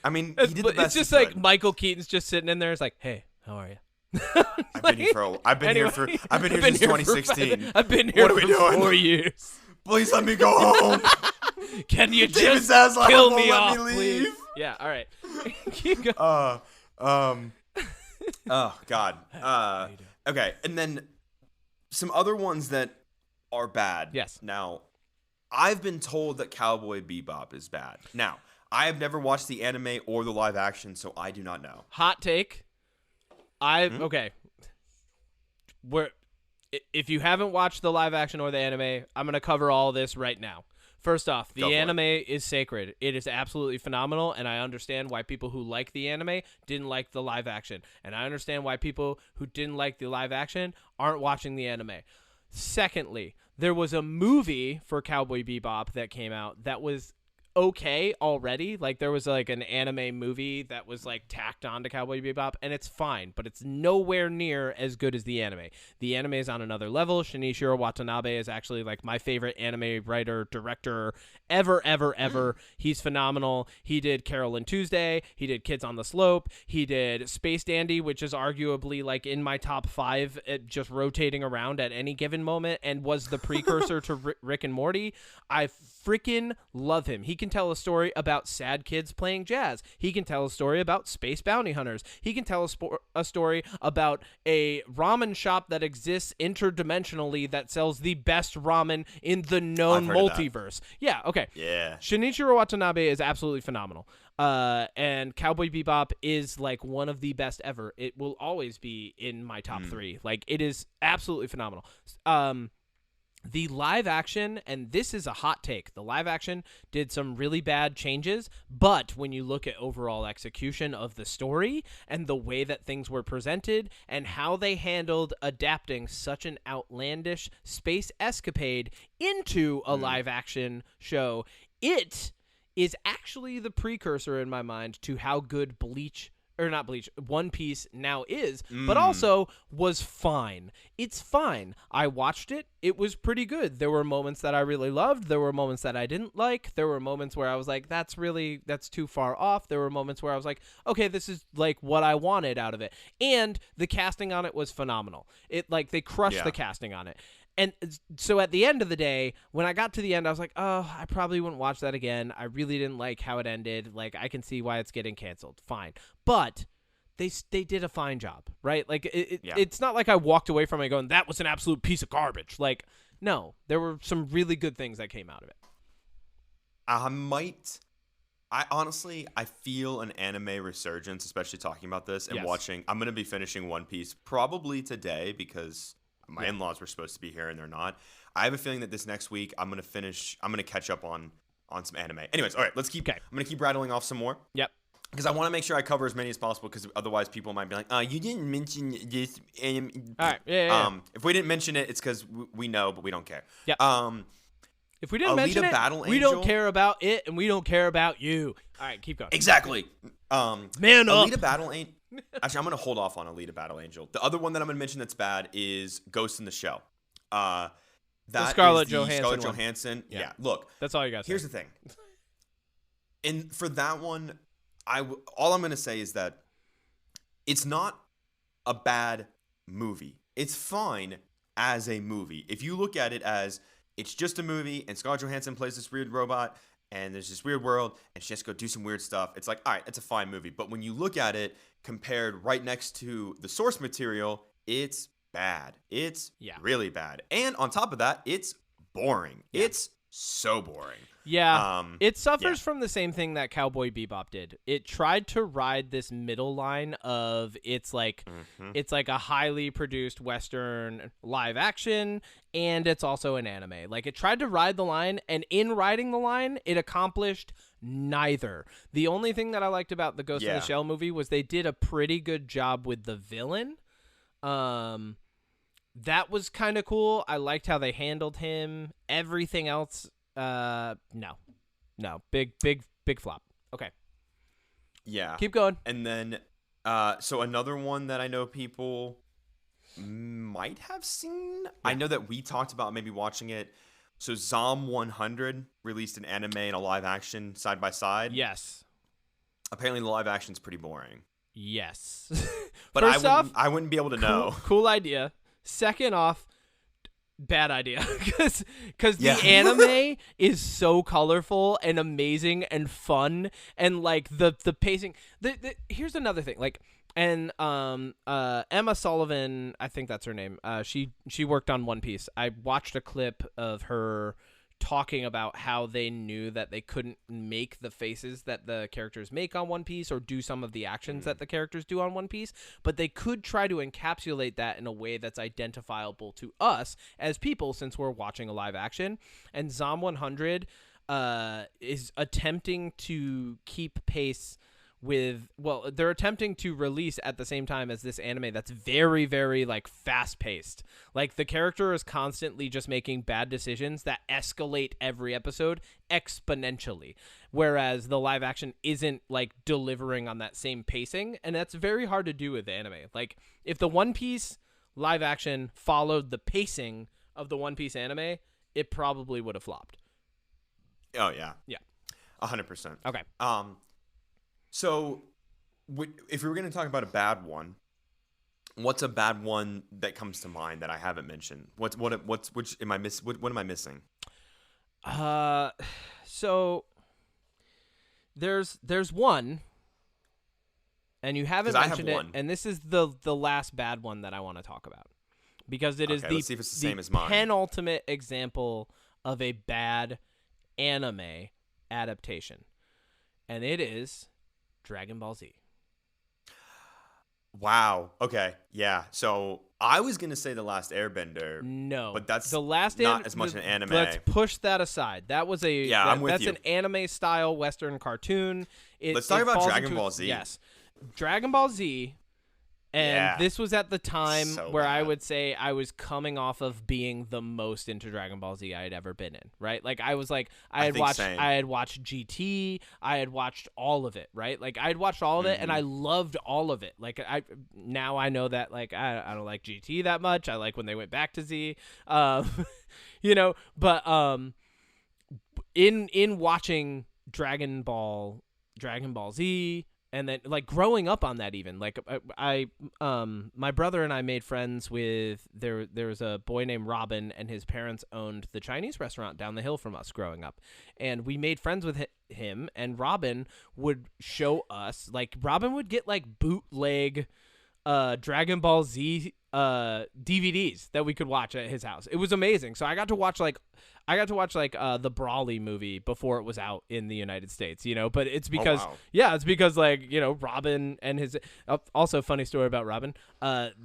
I mean, he did the best it's just he like could. Michael Keaton's just sitting in there. It's like, hey, how are you? I've been here since 2016. I've been here what are we doing? 4 years. Please let me go home. Can you David just Zaslav kill won't me let off, me leave. please? Yeah, all right. Keep going. Oh God. Okay, and then some other ones that are bad. Yes. Now, I've been told that Cowboy Bebop is bad. Now, I have never watched the anime or the live action, so I do not know. Hot take. Okay. If you haven't watched the live action or the anime, I'm going to cover all this right now. First off, the anime is sacred. It is absolutely phenomenal, and I understand why people who like the anime didn't like the live action. And I understand why people who didn't like the live action aren't watching the anime. Secondly, there was a movie for Cowboy Bebop that came out that was okay already. Like, there was like an anime movie that was like tacked on to Cowboy Bebop, and it's fine, but it's nowhere near as good as the anime. The anime is on another level. Shinichiro Watanabe is actually like my favorite anime writer, director ever. He's phenomenal. He did Carol and Tuesday. He did Kids on the Slope. He did Space Dandy, which is arguably like in my top 5, just rotating around at any given moment, and was the precursor to Rick and Morty. I freaking love him. He can tell a story about sad kids playing jazz. He can tell a story about space bounty hunters. He can tell a story about a ramen shop that exists interdimensionally that sells the best ramen in the known multiverse. Yeah, okay. Yeah. Shinichiro Watanabe is absolutely phenomenal. And Cowboy Bebop is like one of the best ever. It will always be in my top 3. Like, it is absolutely phenomenal. The live action, and this is a hot take, the live action did some really bad changes, but when you look at overall execution of the story and the way that things were presented and how they handled adapting such an outlandish space escapade into a live action show, it is actually the precursor in my mind to how good One Piece now is, but also was fine. It's fine. I watched it. It was pretty good. There were moments that I really loved. There were moments that I didn't like. There were moments where I was like, that's too far off. There were moments where I was like, okay, this is like what I wanted out of it. And the casting on it was phenomenal. They crushed the casting on it. And so at the end of the day, when I got to the end, I was like, oh, I probably wouldn't watch that again. I really didn't like how it ended. Like, I can see why it's getting canceled. Fine. But they did a fine job, right? Like, it's not like I walked away from it going, that was an absolute piece of garbage. Like, no, there were some really good things that came out of it. I honestly feel an anime resurgence, especially talking about this and watching. I'm going to be finishing One Piece probably today because my in-laws were supposed to be here and they're not. I have a feeling that this next week I'm going to catch up on some anime. Anyways, all right, I'm going to keep rattling off some more. Yep. Because I want to make sure I cover as many as possible because otherwise people might be like, you didn't mention this anime. All right. Yeah. If we didn't mention it, it's because we know, but we don't care. Yep. If we didn't mention it, we don't care about it, and we don't care about you. All right, keep going. Exactly. Man up. Alita Battle Angel. Actually, I'm going to hold off on Alita Battle Angel. The other one that I'm going to mention that's bad is Ghost in the Shell. That Scarlett is Johansson. Scarlett Johansson. Yeah. Look. That's all you got to say. Here's the thing. And for that one, all I'm going to say is that it's not a bad movie. It's fine as a movie. If you look at it as it's just a movie, and Scarlett Johansson plays this weird robot, and there's this weird world, and she has to go do some weird stuff. It's like, all right, it's a fine movie. But when you look at it compared right next to the source material, it's bad. It's really bad. And on top of that, it's boring. Yeah. It's so boring. Yeah, it suffers from the same thing that Cowboy Bebop did. It tried to ride this middle line of it's like a highly produced Western live action, and it's also an anime. Like, it tried to ride the line, and in riding the line, it accomplished neither. The only thing that I liked about the Ghost in the Shell movie was they did a pretty good job with the villain. That was kind of cool. I liked how they handled him. Everything else, no, big flop. Okay. Yeah. Keep going. And then, so another one that I know people might have seen. Yeah. I know that we talked about maybe watching it. So Zom 100 released an anime and a live action side by side. Yes. Apparently the live action's pretty boring. Yes. But I wouldn't be able to know. Cool idea. Second off, bad idea, because the anime is so colorful and amazing and fun, and like the pacing. Here's another thing, like, and Emma Sullivan, I think that's her name. She worked on One Piece. I watched a clip of her talking about how they knew that they couldn't make the faces that the characters make on One Piece or do some of the actions that the characters do on One Piece, but they could try to encapsulate that in a way that's identifiable to us as people since we're watching a live action. And Zom 100 is attempting to keep pace with, well, they're attempting to release at the same time as this anime that's very, very like fast paced. Like, the character is constantly just making bad decisions that escalate every episode exponentially, whereas the live action isn't like delivering on that same pacing, and that's very hard to do with the anime. Like, if the One Piece live action followed the pacing of the One Piece anime, it probably would have flopped. Oh yeah. 100%. Okay. So, if we were going to talk about a bad one, what's a bad one that comes to mind that I haven't mentioned? What am I missing? So there's one, and you haven't mentioned it, and this is the last bad one that I want to talk about, because it is let's see if it's the same as mine. Penultimate example of a bad anime adaptation, and it is Dragon Ball Z. Wow. Okay. Yeah. So I was gonna say The Last Airbender. No, but that's the last not as much an anime. Let's push that aside. That was I'm with that's you. an anime style Western cartoon. Let's talk about Dragon Ball Z. Yes, Dragon Ball Z. And this was at the time where I would say I was coming off of being the most into Dragon Ball Z I had ever been in, right? Like, I was like, I had watched GT, I had watched all of it, right? Like, I had watched all of it, and I loved all of it. Like, now I know that, like, I don't like GT that much. I like when they went back to Z, you know. But in watching Dragon Ball Z, And then like growing up on that, even like my brother and I made friends with there's a boy named Robin, and his parents owned the Chinese restaurant down the hill from us growing up, and we made friends with him. And Robin would show us, like, Robin would get like bootleg Dragon Ball Z DVDs that we could watch at his house. It was amazing. So I got to watch like the Brawly movie before it was out in the United States, you know, but it's because it's because like, you know, Robin and his also funny story about Robin.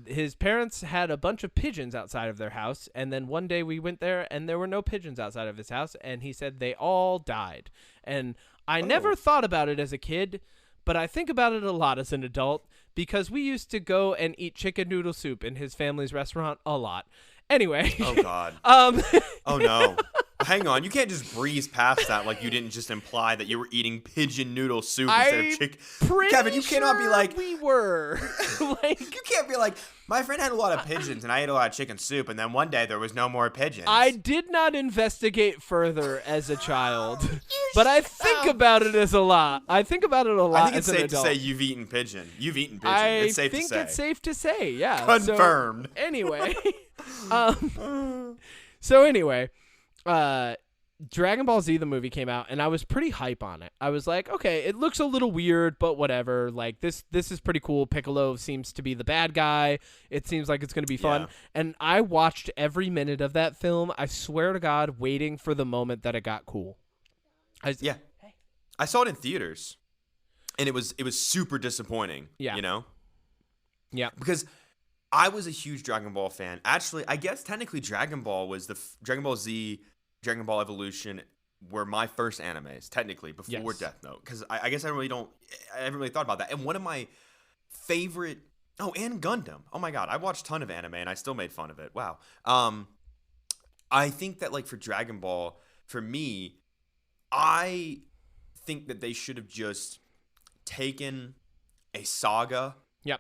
His parents had a bunch of pigeons outside of their house, and then one day we went there and there were no pigeons outside of his house, and he said they all died. And I never thought about it as a kid, but I think about it a lot as an adult, because we used to go and eat chicken noodle soup in his family's restaurant a lot. Anyway. Oh, God. Oh, no. Hang on. You can't just breeze past that like you didn't just imply that you were eating pigeon noodle soup instead of chicken. Kevin, you cannot be like... we were. Like, you can't be like, my friend had a lot of pigeons and I ate a lot of chicken soup, and then one day there was no more pigeons. I did not investigate further as a child, but I think about it as a lot. I think about it a lot. I think it's as safe an adult. to say you've eaten pigeon. It's safe to say. I think it's safe to say, yeah. Confirmed. So, anyway. So anyway, Dragon Ball Z, the movie, came out, and I was pretty hype on it. I was like, okay, it looks a little weird, but whatever. Like, this is pretty cool. Piccolo seems to be the bad guy. It seems like it's going to be fun. Yeah. And I watched every minute of that film, I swear to God, waiting for the moment that it got cool. I saw it in theaters, and it was super disappointing. Yeah. You know? Yeah. Because I was a huge Dragon Ball fan. Actually, I guess technically Dragon Ball was Dragon Ball Z, Dragon Ball Evolution were my first animes, technically, before Death Note. Because I guess I haven't really thought about that. And one of my favorite, and Gundam. Oh my God, I watched a ton of anime and I still made fun of it. Wow. I think that like for Dragon Ball, for me, I think that they should have just taken a saga,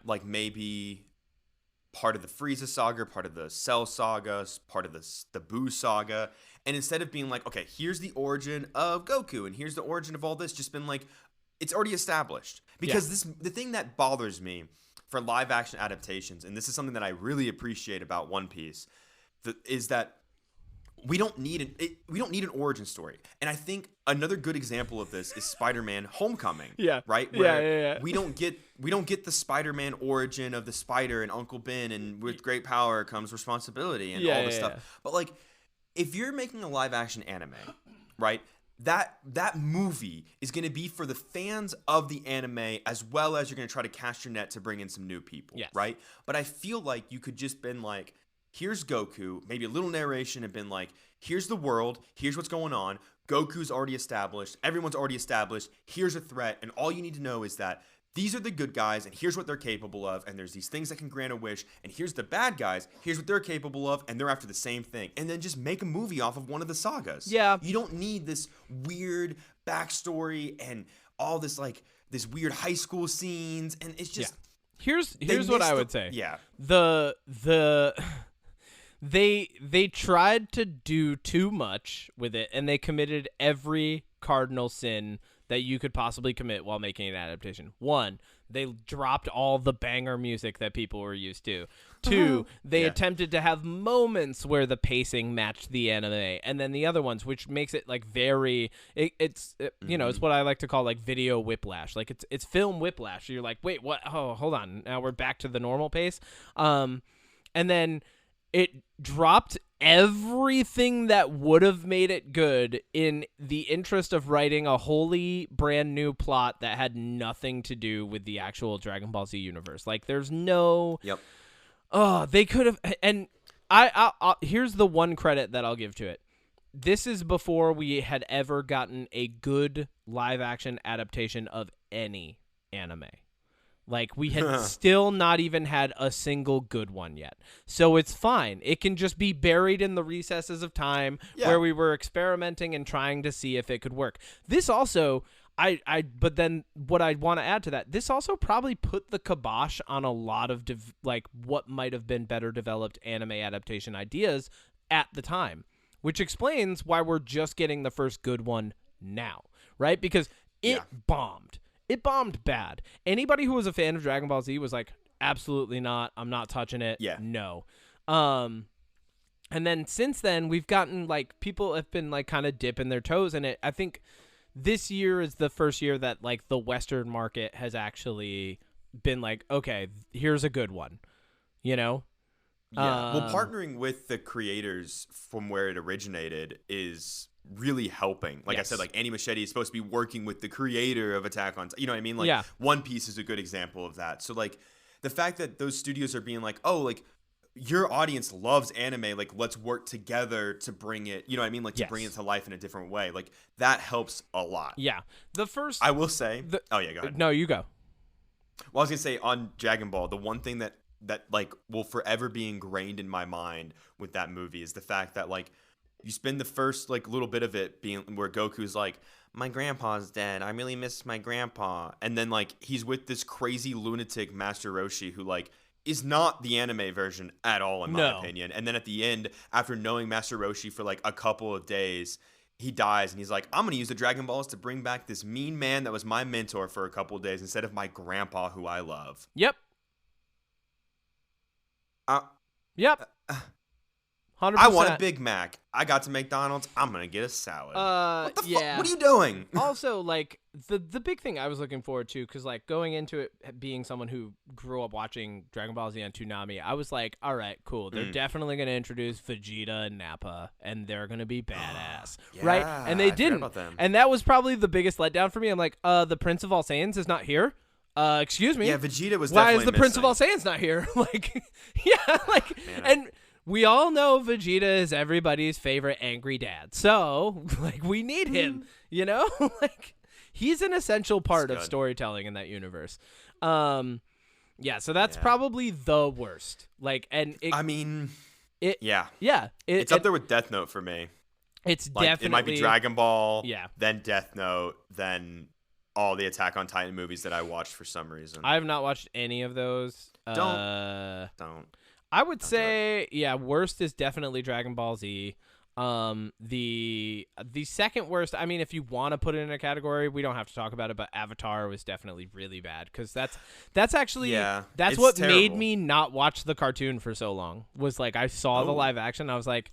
like maybe part of the Frieza saga, part of the Cell saga, part of the Buu saga, and instead of being like, okay, here's the origin of Goku and here's the origin of all this, just been like, it's already established. Because the thing that bothers me for live action adaptations, and this is something that I really appreciate about One Piece, is that we don't need an origin story. And I think another good example of this is Spider-Man Homecoming. Yeah. Right? Where we don't get the Spider-Man origin of the spider and Uncle Ben, and with great power comes responsibility and all this stuff. Yeah. But like, if you're making a live action anime, right? That movie is going to be for the fans of the anime, as well as you're going to try to cast your net to bring in some new people, right? But I feel like you could just been like, here's Goku, maybe a little narration, and been like, here's the world, here's what's going on, Goku's already established, everyone's already established, here's a threat, and all you need to know is that these are the good guys, and here's what they're capable of, and there's these things that can grant a wish, and here's the bad guys, here's what they're capable of, and they're after the same thing. And then just make a movie off of one of the sagas. Yeah. You don't need this weird backstory and all this, like, this weird high school scenes, and it's just... Yeah. Here's what I would say. Yeah. They tried to do too much with it, and they committed every cardinal sin that you could possibly commit while making an adaptation. 1, they dropped all the banger music that people were used to. 2, they attempted to have moments where the pacing matched the anime, and then the other ones, which makes it like it's what I like to call like video whiplash. Like it's film whiplash. You're like, wait, what? Oh, hold on. Now we're back to the normal pace. And then it dropped everything that would have made it good in the interest of writing a wholly brand new plot that had nothing to do with the actual Dragon Ball Z universe. Like, there's no... Yep. Oh, they could have... And here's the one credit that I'll give to it. This is before we had ever gotten a good live-action adaptation of any anime. Like, we had still not even had a single good one yet. So it's fine. It can just be buried in the recesses of time where we were experimenting and trying to see if it could work. This also, but then what I'd want to add to that, this also probably put the kibosh on a lot of, what might have been better developed anime adaptation ideas at the time, which explains why we're just getting the first good one now, right? Because it bombed. it bombed bad. Anybody who was a fan of Dragon Ball Z was like, absolutely not. I'm not touching it. Yeah. No. And then since then, we've gotten like people have been like kind of dipping their toes in it. I think this year is the first year that like the Western market has actually been like, okay, here's a good one, you know? Yeah. Well, partnering with the creators from where it originated is really helping. Like I said, like Annie Machete is supposed to be working with the creator of Attack on Titan. You know what I mean? Like One Piece is a good example of that. So like the fact that those studios are being like, oh, like your audience loves anime, like let's work together to bring it, you know what I mean? Like to bring it to life in a different way. Like that helps a lot. Yeah. The first, I will say, oh yeah, go ahead. No, you go. Well, I was going to say on Dragon Ball, the one thing that like will forever be ingrained in my mind with that movie is the fact that like you spend the first like little bit of it being where Goku's like, my grandpa's dead. I really miss my grandpa. And then like he's with this crazy lunatic Master Roshi who like is not the anime version at all in my opinion. And then at the end, after knowing Master Roshi for like a couple of days, he dies and he's like, I'm going to use the Dragon Balls to bring back this mean man that was my mentor for a couple of days instead of my grandpa who I love. Yep. Yep. 100%. I want a Big Mac. I got to McDonald's. I'm going to get a salad. What the fuck? What are you doing? Also, like, the big thing I was looking forward to, because, like, going into it being someone who grew up watching Dragon Ball Z on Toonami, I was like, all right, cool. They're definitely going to introduce Vegeta and Nappa, and they're going to be badass, right? And they didn't. And that was probably the biggest letdown for me. I'm like, the Prince of All Saiyans is not here? Excuse me? Yeah, Vegeta was Why definitely is the Prince of All Saiyans not here? Like, yeah, like, and we all know Vegeta is everybody's favorite angry dad. So, like, we need him, you know? Like, he's an essential part of storytelling in that universe. Yeah, so that's probably the worst. Like, and it, I mean, yeah. It's up there with Death Note for me. It's like, definitely. It might be Dragon Ball, then Death Note, then all the Attack on Titan movies that I watched for some reason. I have not watched any of those. Don't. I would say, worst is definitely Dragon Ball Z. The second worst, I mean, if you want to put it in a category, we don't have to talk about it, but Avatar was definitely really bad because that's actually that's what made me not watch the cartoon for so long. Was like I saw the live action, I was like,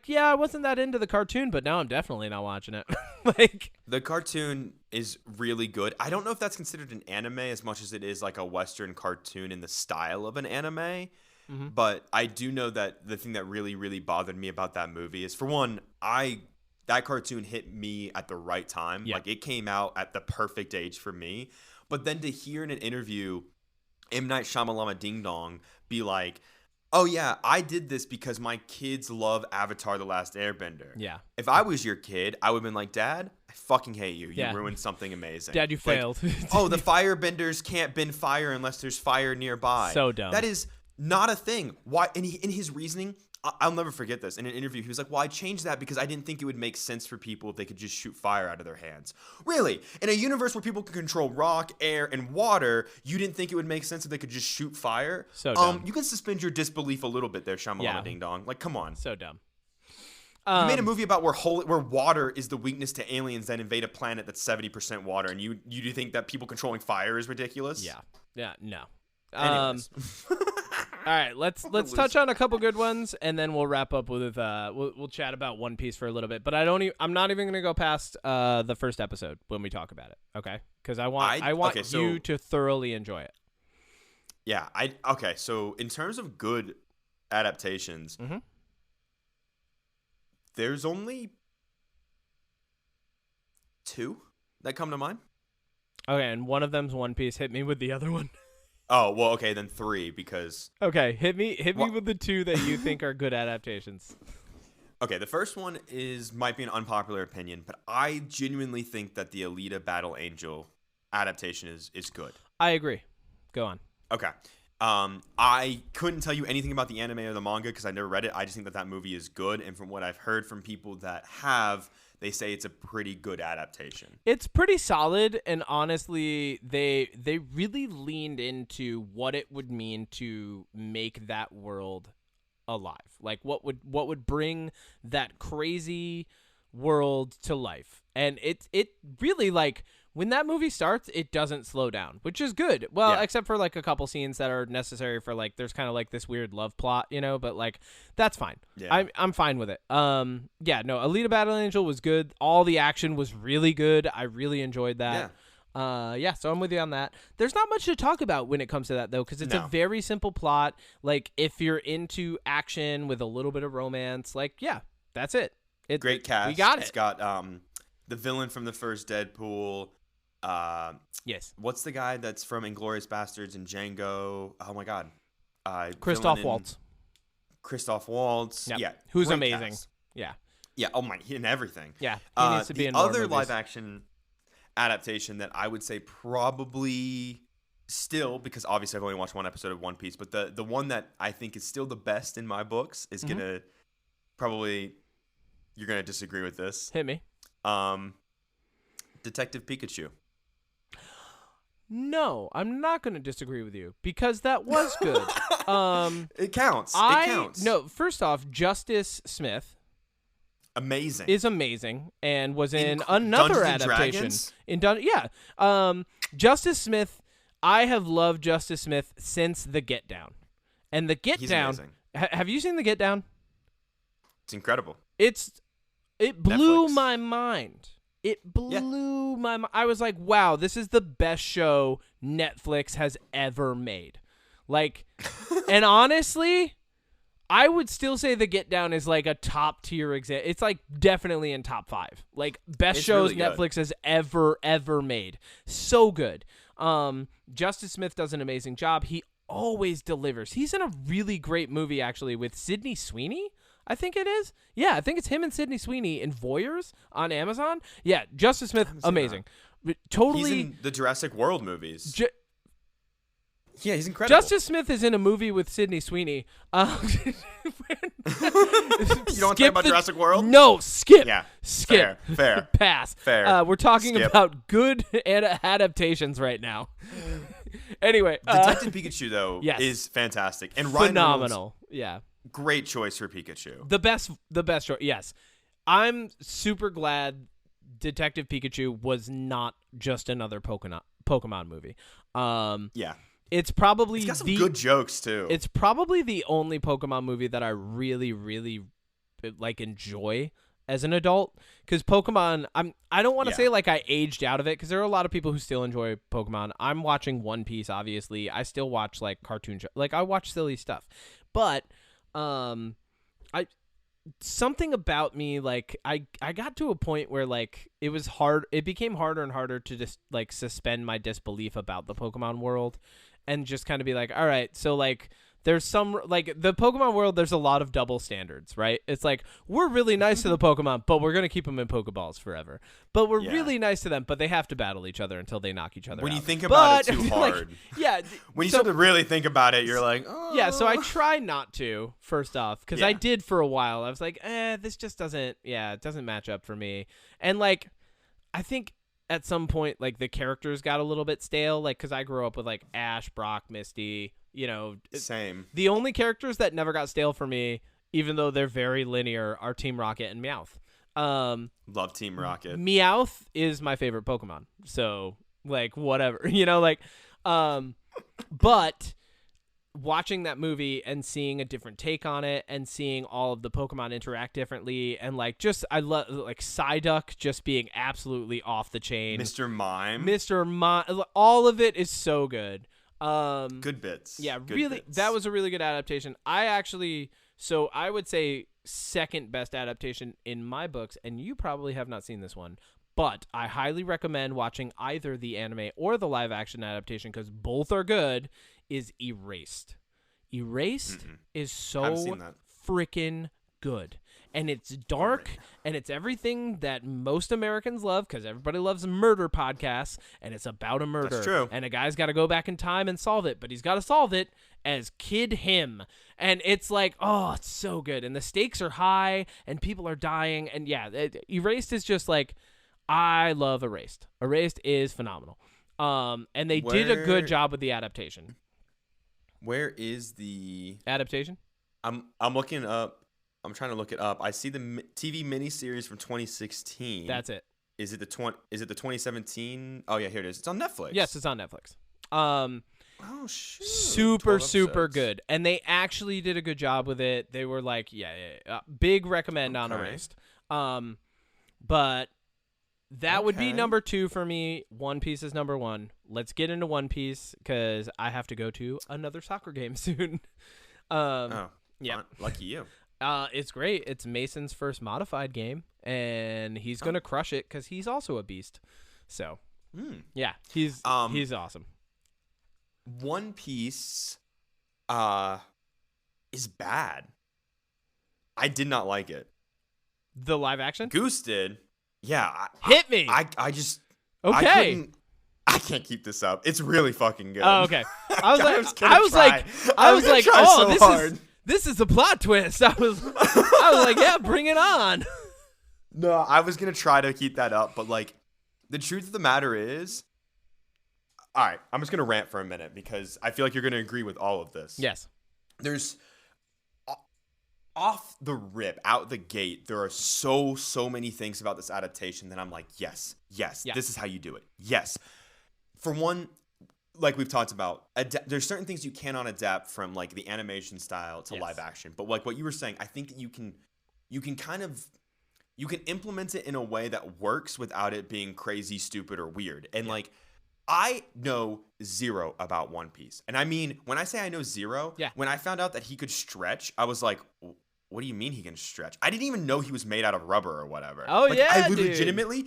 yeah, I wasn't that into the cartoon, but now I'm definitely not watching it. Like the cartoon is really good. I don't know if that's considered an anime as much as it is like a Western cartoon in the style of an anime. Mm-hmm. But I do know that the thing that really, really bothered me about that movie is, for one, that cartoon hit me at the right time. Like it came out at the perfect age for me. But then to hear in an interview M. Night Shyamalan Ding Dong be like, oh, yeah, I did this because my kids love Avatar The Last Airbender. Yeah. If I was your kid, I would have been like, Dad, I fucking hate you. You ruined something amazing. Dad, you failed. Oh, the firebenders can't bend fire unless there's fire nearby. So dumb. That is not a thing. Why? And in his reasoning, I'll never forget this. In an interview, he was like, well, I changed that because I didn't think it would make sense for people if they could just shoot fire out of their hands. Really? In a universe where people can control rock, air, and water, you didn't think it would make sense if they could just shoot fire? So dumb. You can suspend your disbelief a little bit there, Shyamalan Ding Dong. Like, come on. So dumb. You made a movie about where water is the weakness to aliens that invade a planet that's 70% water, and you do think that people controlling fire is ridiculous? Yeah, no. Anyways. All right, let's touch on a couple good ones, and then we'll wrap up with we'll chat about One Piece for a little bit. But I'm not even gonna go past the first episode when we talk about it, okay? Because I want you to thoroughly enjoy it. Yeah, okay. So in terms of good adaptations, there's only 2 that come to mind. Okay, and one of them's One Piece. Hit me with the other one. Oh, well, okay, then 3 because... Okay, hit me with the 2 that you think are good adaptations. Okay, the first one might be an unpopular opinion, but I genuinely think that the Alita Battle Angel adaptation is good. I agree. Go on. Okay. I couldn't tell you anything about the anime or the manga because I never read it. I just think that movie is good, and from what I've heard from people that have... they say it's a pretty good adaptation. It's pretty solid, and honestly, they really leaned into what it would mean to make that world alive. Like what would bring that crazy world to life. And it really, like, when that movie starts, it doesn't slow down, which is good. Well, Yeah. except for like a couple scenes that are necessary for like there's kind of like this weird love plot, but like that's fine. Yeah. I'm fine with it. Yeah, no, Alita Battle Angel was good. All the action was really good. I really enjoyed that. Yeah, so I'm with you on that. There's not much to talk about when it comes to that though, because it's a very simple plot. Like if you're into action with a little bit of romance, like yeah, that's it. Great cast. We got it. It's got the villain from the first Deadpool. Yes. What's the guy that's from Inglourious Bastards and Django? Oh my God. Christoph Waltz. Christoph Waltz. Yep. Yeah. Who's great amazing. cast. Yeah. Yeah. Oh my. In everything. Yeah. He needs to be in more other movies. live action adaptation that I would say probably still, because obviously I've only watched one episode of One Piece, but the one that I think is still the best in my books is gonna probably, you're gonna disagree with this. Hit me. Detective Pikachu. No, I'm not going to disagree with you because that was good. It counts. It counts. No, first off, Justice Smith Amazing. is amazing and was in another Dungeons and adaptation. Dragons? Justice Smith. I have loved Justice Smith since The Get Down, and The Get He's Down. amazing. Have you seen The Get Down? It's incredible. It blew Netflix. my mind. It blew my mind. I was like, wow, this is the best show Netflix has ever made. Like, and honestly, I would still say The Get Down is like a top tier example. It's like definitely in top 5. Like best It's shows really good. Netflix has ever made. So good. Justice Smith does an amazing job. He always delivers. He's in a really great movie actually with Sydney Sweeney. I think it is. Yeah, I think it's him and Sydney Sweeney in Voyeurs on Amazon. Yeah, Justice Smith, amazing. Totally. He's in the Jurassic World movies. Yeah, he's incredible. Justice Smith is in a movie with Sydney Sweeney. You don't talk about Jurassic World? No, skip. Yeah, skip. Fair. Pass. Fair. We're talking Skip. about good adaptations right now. Anyway, Detective Pikachu though is fantastic, and Ryan phenomenal. Reynolds, Yeah. great choice for Pikachu. The best choice. Yes. I'm super glad Detective Pikachu was not just another Pokemon movie. Yeah. It's probably It's got some good jokes too. It's probably the only Pokemon movie that I really, really like enjoy as an adult. Because Pokemon, I don't want to say like I aged out of it, because there are a lot of people who still enjoy Pokemon. I'm watching One Piece, obviously. I still watch like cartoon shows. Like I watch silly stuff, but something about me, like I got to a point where like it became harder and harder to just like suspend my disbelief about the Pokemon world and just kind of be like, all right, so like there's some like the Pokemon world, there's a lot of double standards, right? It's like we're really nice to the Pokemon, but we're going to keep them in Pokeballs forever. But we're really nice to them, but they have to battle each other until they knock each other out. When you think about it too like, hard. Yeah. When you start to really think about it, you're like, oh. Yeah, so I try not to, first off, because I did for a while. I was like, this just doesn't, it doesn't match up for me. And, like, I think at some point, like, the characters got a little bit stale, like, because I grew up with, like, Ash, Brock, Misty, Same. The only characters that never got stale for me, even though they're very linear, are Team Rocket and Meowth. Love Team Rocket. Meowth is my favorite Pokemon, so, like, whatever, but watching that movie and seeing a different take on it and seeing all of the Pokemon interact differently and like just I love like Psyduck just being absolutely off the chain. Mr. Mime, all of it is so good. Good bits. Yeah, good really, bits. that was a really good adaptation. I would say second best adaptation in my books, and you probably have not seen this one, but I highly recommend watching either the anime or the live action adaptation because both are good. Is Erased. Erased is so freaking good. And it's dark, and it's everything that most Americans love, because everybody loves murder podcasts, and it's about a murder. That's true. And a guy's got to go back in time and solve it, but he's got to solve it as Kid Him. And it's like, oh, it's so good. And the stakes are high, and people are dying. And yeah, Erased is just like, I love Erased. Erased is phenomenal. And they did a good job with the adaptation. Where is the adaptation? I'm looking up. I'm trying to look it up. I see the TV miniseries from 2016. That's it. Is it the 2017? Oh yeah, here it is. It's on Netflix. Yes, it's on Netflix. Oh shit. Super good, and they actually did a good job with it. They were like, big recommend on Erased. But that would be number 2 for me. One Piece is number 1. Let's get into One Piece because I have to go to another soccer game soon. Yeah, lucky you. It's great. It's Mason's first modified game, and he's gonna crush it because he's also a beast. So, yeah, he's awesome. One Piece, is bad. I did not like it. The live action? Goose did. Yeah. Hit me. I just. Okay. I can't keep this up. It's really fucking good. Oh, okay. I was like, oh, this is a plot twist. I was like, yeah, bring it on. No, I was gonna try to keep that up, but like, the truth of the matter is, all right, I'm just gonna rant for a minute because I feel like you're gonna agree with all of this. Yes. There's off the rip, out the gate, there are so many things about this adaptation that I'm like, yes, this is how you do it. Yes. For one, like we've talked about, there's certain things you cannot adapt from like the animation style to live action. But like what you were saying, I think that you can implement it in a way that works without it being crazy, stupid, or weird. And like, I know zero about One Piece. And I mean, when I say I know zero, when I found out that he could stretch, I was like, what do you mean he can stretch? I didn't even know he was made out of rubber or whatever. Oh, like, yeah, I legitimately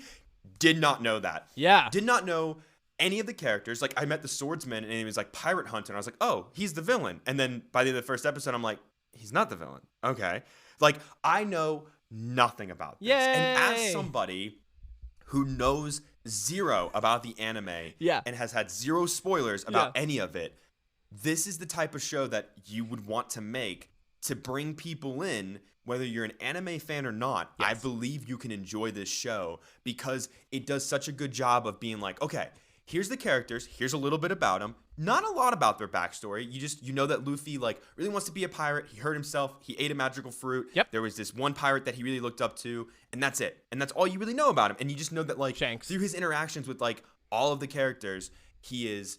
did not know that. Yeah. Did not know any of the characters. Like, I met the swordsman, and he was like Pirate Hunter, and I was like, oh, he's the villain. And then by the end of the first episode, I'm like, he's not the villain. Okay. Like, I know nothing about this. Yay! And as somebody who knows zero about the anime and has had zero spoilers about any of it, this is the type of show that you would want to make to bring people in, whether you're an anime fan or not. I believe you can enjoy this show because it does such a good job of being like, okay, here's the characters, here's a little bit about them, not a lot about their backstory. You know that Luffy like really wants to be a pirate. He hurt himself. He ate a magical fruit. There was this one pirate that he really looked up to, and that's it. And that's all you really know about him. And you just know that like Shanks. Through his interactions with like all of the characters, he's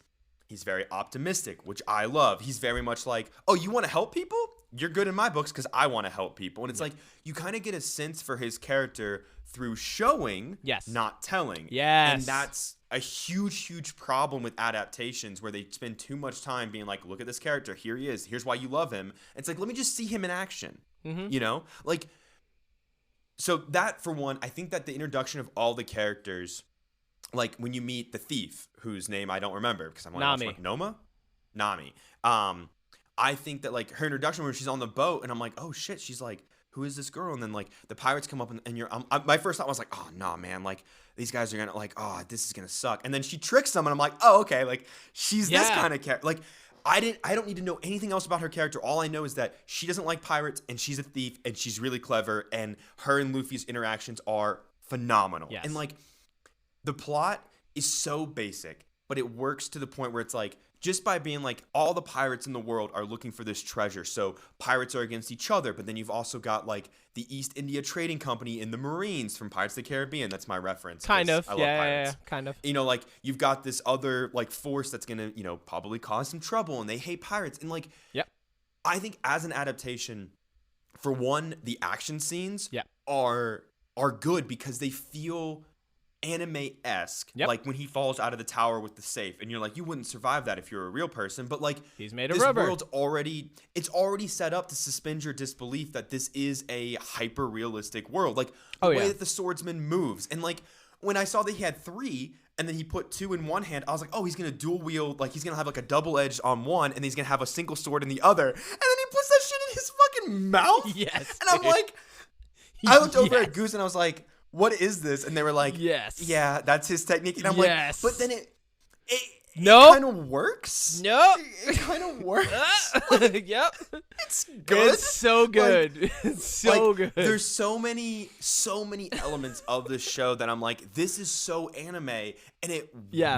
very optimistic, which I love. He's very much like, oh, you want to help people? You're good in my books because I want to help people. And it's like you kind of get a sense for his character through showing, not telling. Yes. And that's a huge problem with adaptations where they spend too much time being like, look at this character. Here he is. Here's why you love him. It's like, let me just see him in action. You know? Like, so that, for one, I think that the introduction of all the characters, like when you meet the thief, whose name I don't remember because I'm like, Nami. I think that like her introduction where she's on the boat and I'm like, oh shit, she's like, who is this girl? And then like the pirates come up and my first thought was like, oh nah, man, like these guys are gonna like, oh, this is gonna suck. And then she tricks them and I'm like, oh okay, like she's this kind of character. Like I don't need to know anything else about her character. All I know is that she doesn't like pirates and she's a thief and she's really clever and her and Luffy's interactions are phenomenal. And like the plot is so basic, but it works to the point where it's like, just by being like, all the pirates in the world are looking for this treasure. So pirates are against each other, but then you've also got like the East India Trading Company and the Marines from Pirates of the Caribbean. That's my reference. Kind of. I love pirates. Yeah, kind of. You know, like you've got this other like force that's going to, you know, probably cause some trouble and they hate pirates. And like, I think as an adaptation, for one, the action scenes are good because they feel anime-esque, like when he falls out of the tower with the safe and you're like, you wouldn't survive that if you're a real person, but like he's made of rubber. World's already set up to suspend your disbelief that this is a hyper-realistic world, like the way that the swordsman moves. And like when I saw that he had 3 and then he put 2 in one hand, I was like, oh, he's gonna dual wield, like he's gonna have like a double edge on one and then he's gonna have a single sword in the other, and then he puts that shit in his fucking mouth. And I'm like, I looked over at Goose and I was like, what is this? And they were like, yeah, that's his technique. And I'm like, but then it kind of works. It kind of works. It's good. It's so good. Like, it's so good. There's so many elements of this show that I'm like, this is so anime and it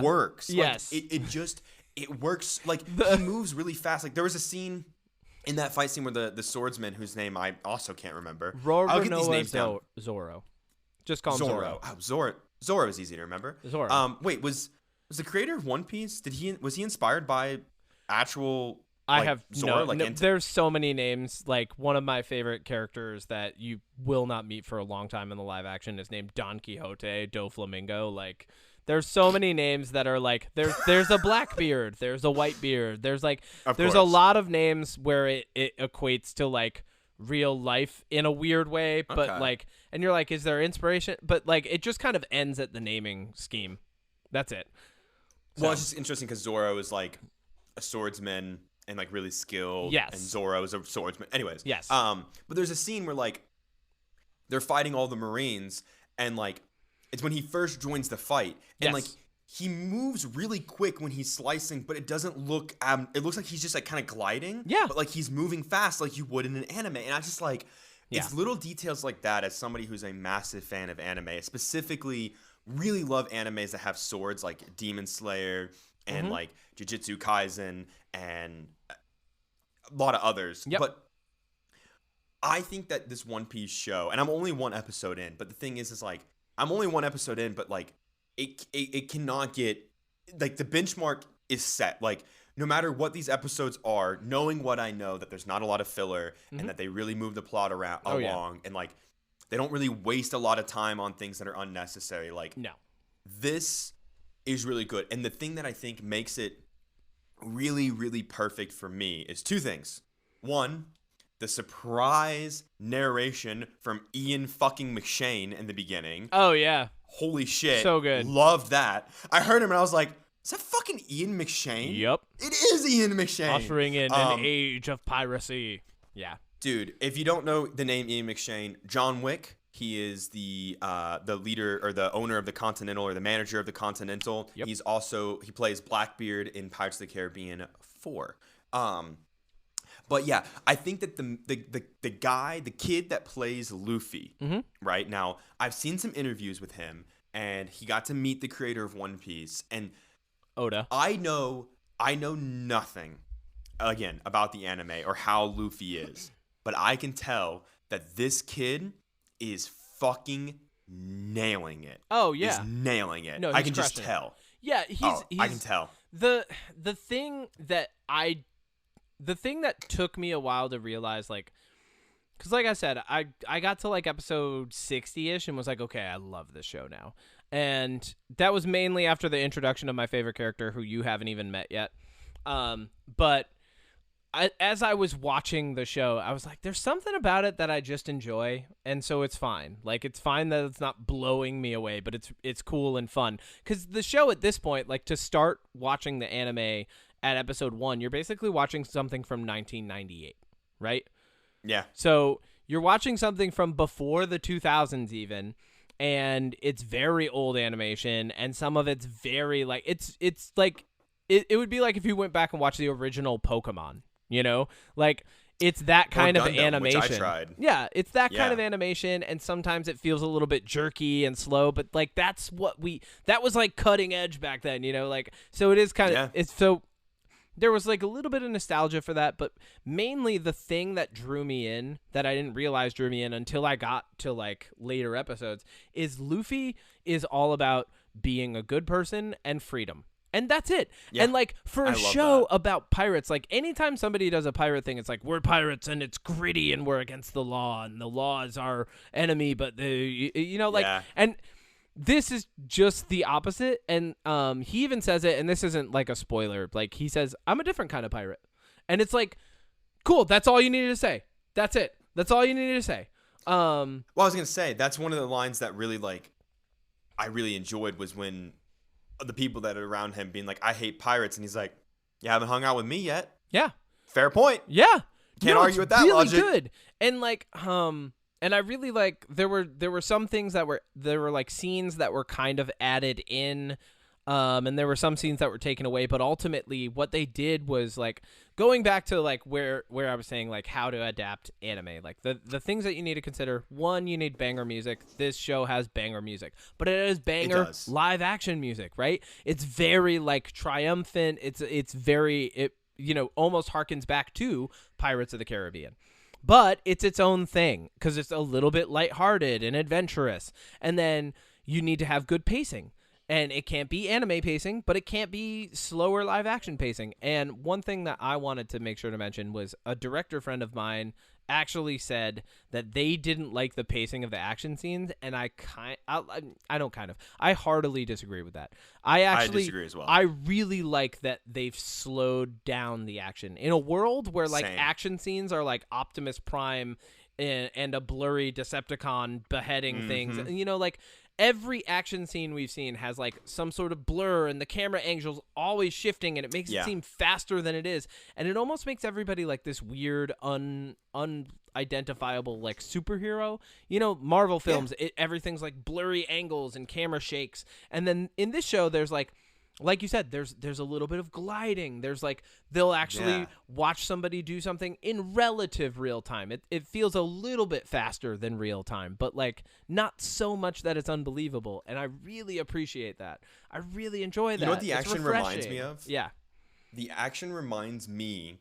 works. Like, it works. Like he moves really fast. Like there was a scene in that fight scene where the swordsman, whose name I also can't remember. I'll get these names down. Zoro. Just call him Zoro. Oh, Zoro. Zoro is easy to remember. Zoro. Wait, was the creator of One Piece? Was he inspired by actual? I like, have Zoro, there's so many names. Like, one of my favorite characters that you will not meet for a long time in the live action is named Don Quixote, Doflamingo. Like, there's so many names that are like, there's a Blackbeard, there's a Whitebeard, there's a lot of names where it equates to like real life in a weird way, but like, and you're like, is there inspiration? But like, it just kind of ends at the naming scheme. That's it. So. Well, it's just interesting because Zoro is like a swordsman and like really skilled. Yes. And Zoro is a swordsman. Anyways. Yes. But there's a scene where like they're fighting all the Marines, and like it's when he first joins the fight, and like he moves really quick when he's slicing, but it doesn't look it looks like he's just like kind of gliding. Yeah. But like he's moving fast like you would in an anime. And I just like it's little details like that, as somebody who's a massive fan of anime, specifically really love animes that have swords like Demon Slayer and like Jujutsu Kaisen and a lot of others. Yep. But I think that this One Piece show, and I'm only one episode in, but the thing is like I'm only one episode in, but like it cannot get, like, the benchmark is set. Like, no matter what these episodes are, knowing what I know, that there's not a lot of filler and that they really move the plot along, and like they don't really waste a lot of time on things that are unnecessary. Like, no, this is really good. And the thing that I think makes it really, really perfect for me is two things. One, the surprise narration from Ian fucking McShane in the beginning. Oh, yeah. Holy shit. So good. Loved that. I heard him and I was like, is that fucking Ian McShane? Yep. It is Ian McShane. Ushering in an age of piracy. Yeah. Dude, if you don't know the name Ian McShane, John Wick, he is the leader or the owner of the Continental, or the manager of the Continental. Yep. He plays Blackbeard in Pirates of the Caribbean 4. But yeah, I think that the kid that plays Luffy, right now, I've seen some interviews with him, and he got to meet the creator of One Piece, and Oda. I know nothing, again, about the anime or how Luffy is, but I can tell that this kid is fucking nailing it. Oh yeah, is nailing it. No, I can just tell. Yeah, I can tell. The thing that took me a while to realize, like, because like I said, I got to like episode 60-ish and was like, okay, I love this show now. And that was mainly after the introduction of my favorite character, who you haven't even met yet. But as I was watching the show, I was like, there's something about it that I just enjoy, and so it's fine. Like, it's fine that it's not blowing me away, but it's cool and fun. Because the show at this point, like, to start watching the anime at episode 1, you're basically watching something from 1998, right? Yeah. So you're watching something from before the 2000s even, and it's very old animation, and some of it's very, like, it's like, it would be like if you went back and watched the original Pokemon, you know? Like, it's that kind of animation. Which I tried. Yeah, it's that kind of animation, and sometimes it feels a little bit jerky and slow, but, like, that was, like, cutting edge back then, you know? Like, so it is kind of, it's so... There was like a little bit of nostalgia for that, but mainly the thing that drew me in, that I didn't realize drew me in until I got to like later episodes, is Luffy is all about being a good person and freedom. And that's it. Yeah, and like for a show about pirates, like anytime somebody does a pirate thing, it's like, we're pirates and it's gritty and we're against the law and the law is our enemy, but and this is just the opposite, and he even says it, and this isn't like a spoiler. Like, he says, I'm a different kind of pirate. And it's like, cool, that's all you needed to say. That's it. That's all you needed to say. Well, I was going to say, that's one of the lines that really, like, I really enjoyed, was when the people that are around him being like, I hate pirates, and he's like, you haven't hung out with me yet. Yeah. Fair point. Yeah. Can't argue with that really logic. Good. And, like, and I really like, there were some things that were like scenes that were kind of added in, and there were some scenes that were taken away, but ultimately what they did was like going back to like where I was saying like how to adapt anime, like the things that you need to consider. One, you need banger music. This show has banger music, but it is banger live action music, right? It's very like triumphant. It's very, almost harkens back to Pirates of the Caribbean. But it's its own thing because it's a little bit lighthearted and adventurous. And then you need to have good pacing. And it can't be anime pacing, but it can't be slower live action pacing. And one thing that I wanted to make sure to mention was a director friend of mine actually said that they didn't like the pacing of the action scenes, and I heartily disagree with that. I disagree as well. I really like that they've slowed down the action in a world where like Same. action scenes are like Optimus Prime and a blurry Decepticon beheading things, and like every action scene we've seen has like some sort of blur, and the camera angle's always shifting, and it makes it seem faster than it is, and it almost makes everybody like this weird unidentifiable like superhero. Marvel films, everything's like blurry angles and camera shakes, and then in this show there's like you said, there's a little bit of gliding. There's like they'll actually watch somebody do something in relative real time. It feels a little bit faster than real time, but like not so much that it's unbelievable. And I really appreciate that. I really enjoy that. You know what the action reminds me of? Yeah. The action reminds me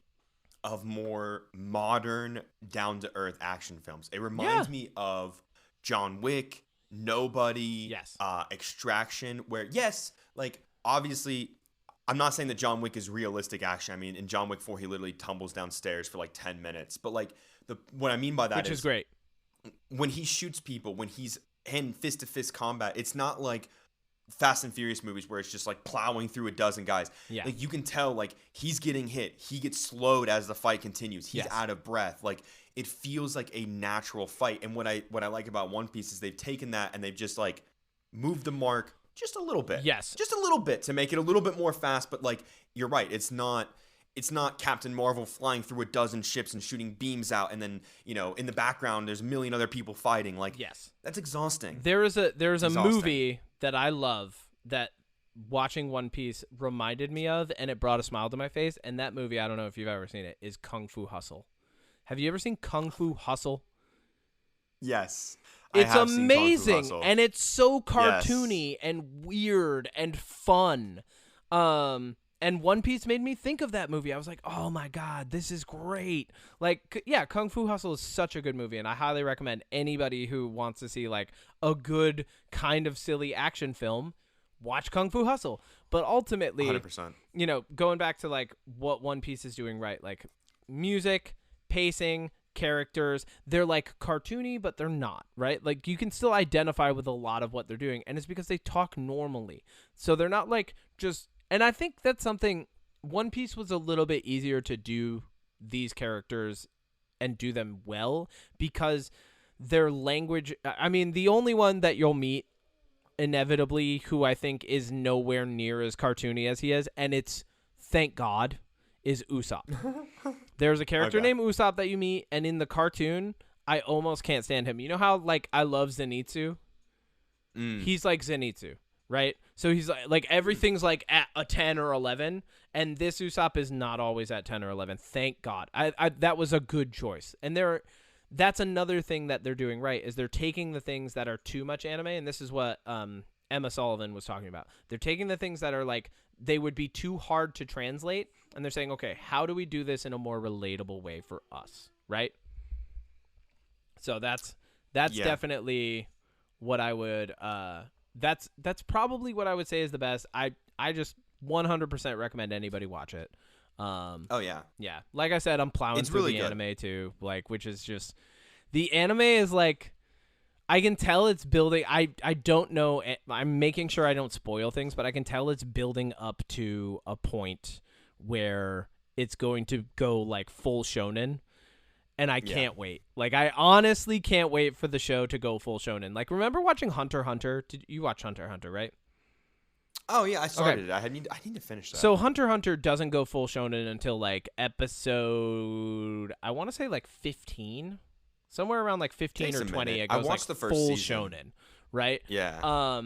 of more modern, down-to-earth action films. It reminds me of John Wick, Nobody, Extraction, where like obviously, I'm not saying that John Wick is realistic action. I mean, in John Wick 4, he literally tumbles downstairs for like 10 minutes. But like what I mean by that is great. When he shoots people, when he's in fist-to-fist combat, it's not like Fast and Furious movies where it's just like plowing through a dozen guys. Yeah. Like you can tell like he's getting hit. He gets slowed as the fight continues. He's out of breath. Like it feels like a natural fight. And what I like about One Piece is they've taken that and they've just like moved the mark just a little bit. Yes. Just a little bit to make it a little bit more fast. But like, you're right. It's not Captain Marvel flying through a dozen ships and shooting beams out. And then, in the background, there's a million other people fighting. Like, that's exhausting. There is a movie that I love that watching One Piece reminded me of, and it brought a smile to my face. And that movie, I don't know if you've ever seen it, is Kung Fu Hustle. Have you ever seen Kung Fu Hustle? Yes. It's amazing, and it's so cartoony and weird and fun. And One Piece made me think of that movie. I was like, oh my God, this is great. Like, Kung Fu Hustle is such a good movie, and I highly recommend anybody who wants to see like a good kind of silly action film, watch Kung Fu Hustle. But ultimately, 100%. Going back to like what One Piece is doing right, like music, pacing, characters, they're like cartoony, but they're not, right? Like you can still identify with a lot of what they're doing, and it's because they talk normally. So they're not like just, and I think that's something, One Piece was a little bit easier to do these characters and do them well because their language, I mean, the only one that you'll meet inevitably who I think is nowhere near as cartoony as he is, and it's, thank God, is Usopp. There's a character named Usopp that you meet, and in the cartoon, I almost can't stand him. You know how, like, I love Zenitsu? He's like Zenitsu, right? So he's like everything's like at a 10 or 11, and this Usopp is not always at 10 or 11. Thank God. I that was a good choice. And that's another thing that they're doing right, is they're taking the things that are too much anime, and this is what Emma Sullivan was talking about. They're taking the things that are like, they would be too hard to translate, and they're saying, okay, how do we do this in a more relatable way for us, right? So that's definitely what I would that's probably what I would say is the best. I just 100% recommend anybody watch it. Yeah, like I said, I'm plowing through the anime too, like, which is just, the anime is like, I can tell it's building. I don't know. I'm making sure I don't spoil things, but I can tell it's building up to a point where it's going to go like full shonen, and I can't wait. Like, I honestly can't wait for the show to go full shonen. Like, remember watching Hunter x Hunter? Did you watch Hunter x Hunter, right? Oh yeah, I started it. I need to finish that. So Hunter x Hunter doesn't go full shonen until like episode, I want to say like 15. Somewhere around like 15 or 20, it goes like the first full season. shonen, right? Yeah.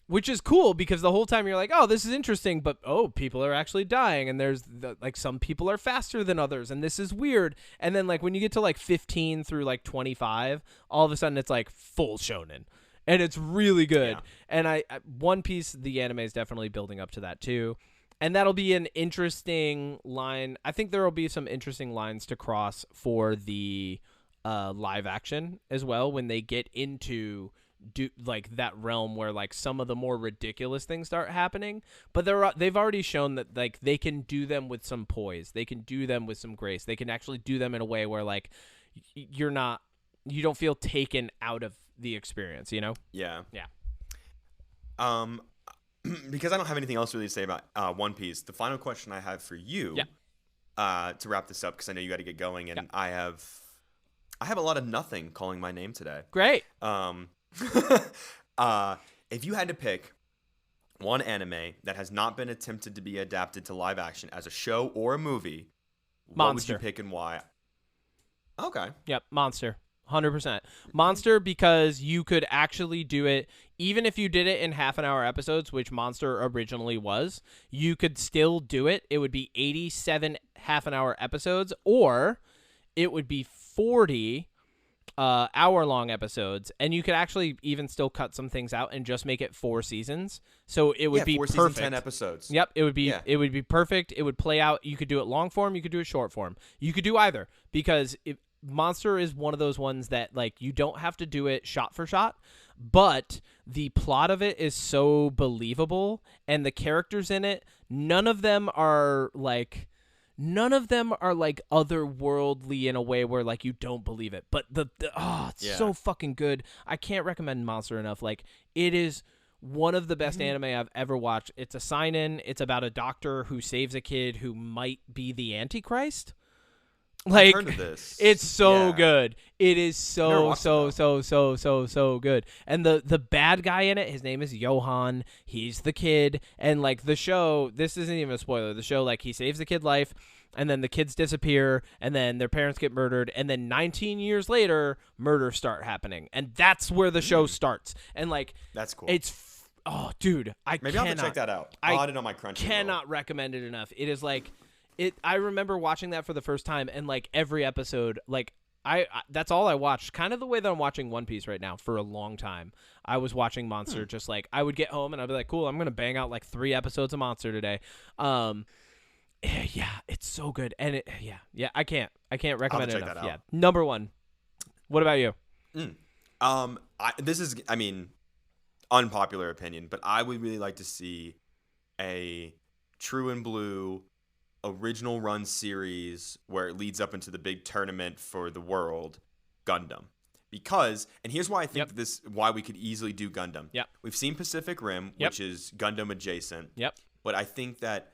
Which is cool because the whole time you're like, oh, this is interesting, but people are actually dying, and there's like some people are faster than others, and this is weird. And then like when you get to like 15 through like 25, all of a sudden it's like full shonen, and it's really good. Yeah. And One Piece, the anime is definitely building up to that too. And that'll be an interesting line. I think there will be some interesting lines to cross for the live action as well when they get into do like that realm where like some of the more ridiculous things start happening, but they've already shown that like they can do them with some poise, they can do them with some grace, they can actually do them in a way where like you don't feel taken out of the experience, you know? Yeah. Yeah. Because I don't have anything else really to say about One Piece, the final question I have for you, to wrap this up, because I know you got to get going, and I have a lot of nothing calling my name today. Great. If you had to pick one anime that has not been attempted to be adapted to live action as a show or a movie, what would you pick and why? Okay. Yep, Monster. 100%. Monster, because you could actually do it, even if you did it in half-an-hour episodes, which Monster originally was, you could still do it. It would be 87 half-an-hour episodes, or it would be 40 hour-long episodes, and you could actually even still cut some things out and just make it 4 seasons. So it would be 4 perfect. Seasons, 10 episodes. Yep, it would be perfect. It would play out. You could do it long form, you could do it short form. You could do either, because Monster is one of those ones that like you don't have to do it shot for shot, but the plot of it is so believable, and the characters in it, none of them are like otherworldly in a way where like you don't believe it. But it's so fucking good. I can't recommend Monster enough. Like, it is one of the best anime I've ever watched. It's a sign-in. It's about a doctor who saves a kid who might be the Antichrist. Like, I've heard of this. It's so good. It is so good. And the bad guy in it, his name is Johan. He's the kid. And like the show, this isn't even a spoiler. The show, like, he saves the kid life, and then the kids disappear, and then their parents get murdered, and then 19 years later, murders start happening, and that's where the show starts. And like, that's cool. It's dude, maybe I'll have to check that out. I'll add it on my Crunchyroll. Cannot recommend it enough. It is like. I remember watching that for the first time, and like every episode, like I that's all I watched. Kind of the way that I'm watching One Piece right now for a long time. I was watching Monster, just like I would get home and I'd be like, cool, I'm gonna bang out like 3 episodes of Monster today. Yeah, it's so good, and I can't recommend it enough. Yeah, number 1. What about you? This is, unpopular opinion, but I would really like to see a True and Blue original run series where it leads up into the big tournament for the world, Gundam. Because, and here's why I think why we could easily do Gundam. Yep. We've seen Pacific Rim, which is Gundam adjacent. Yep. But I think that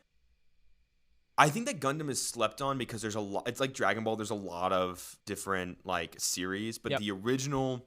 Gundam is slept on because there's a lot. It's like Dragon Ball. There's a lot of different like series, but the original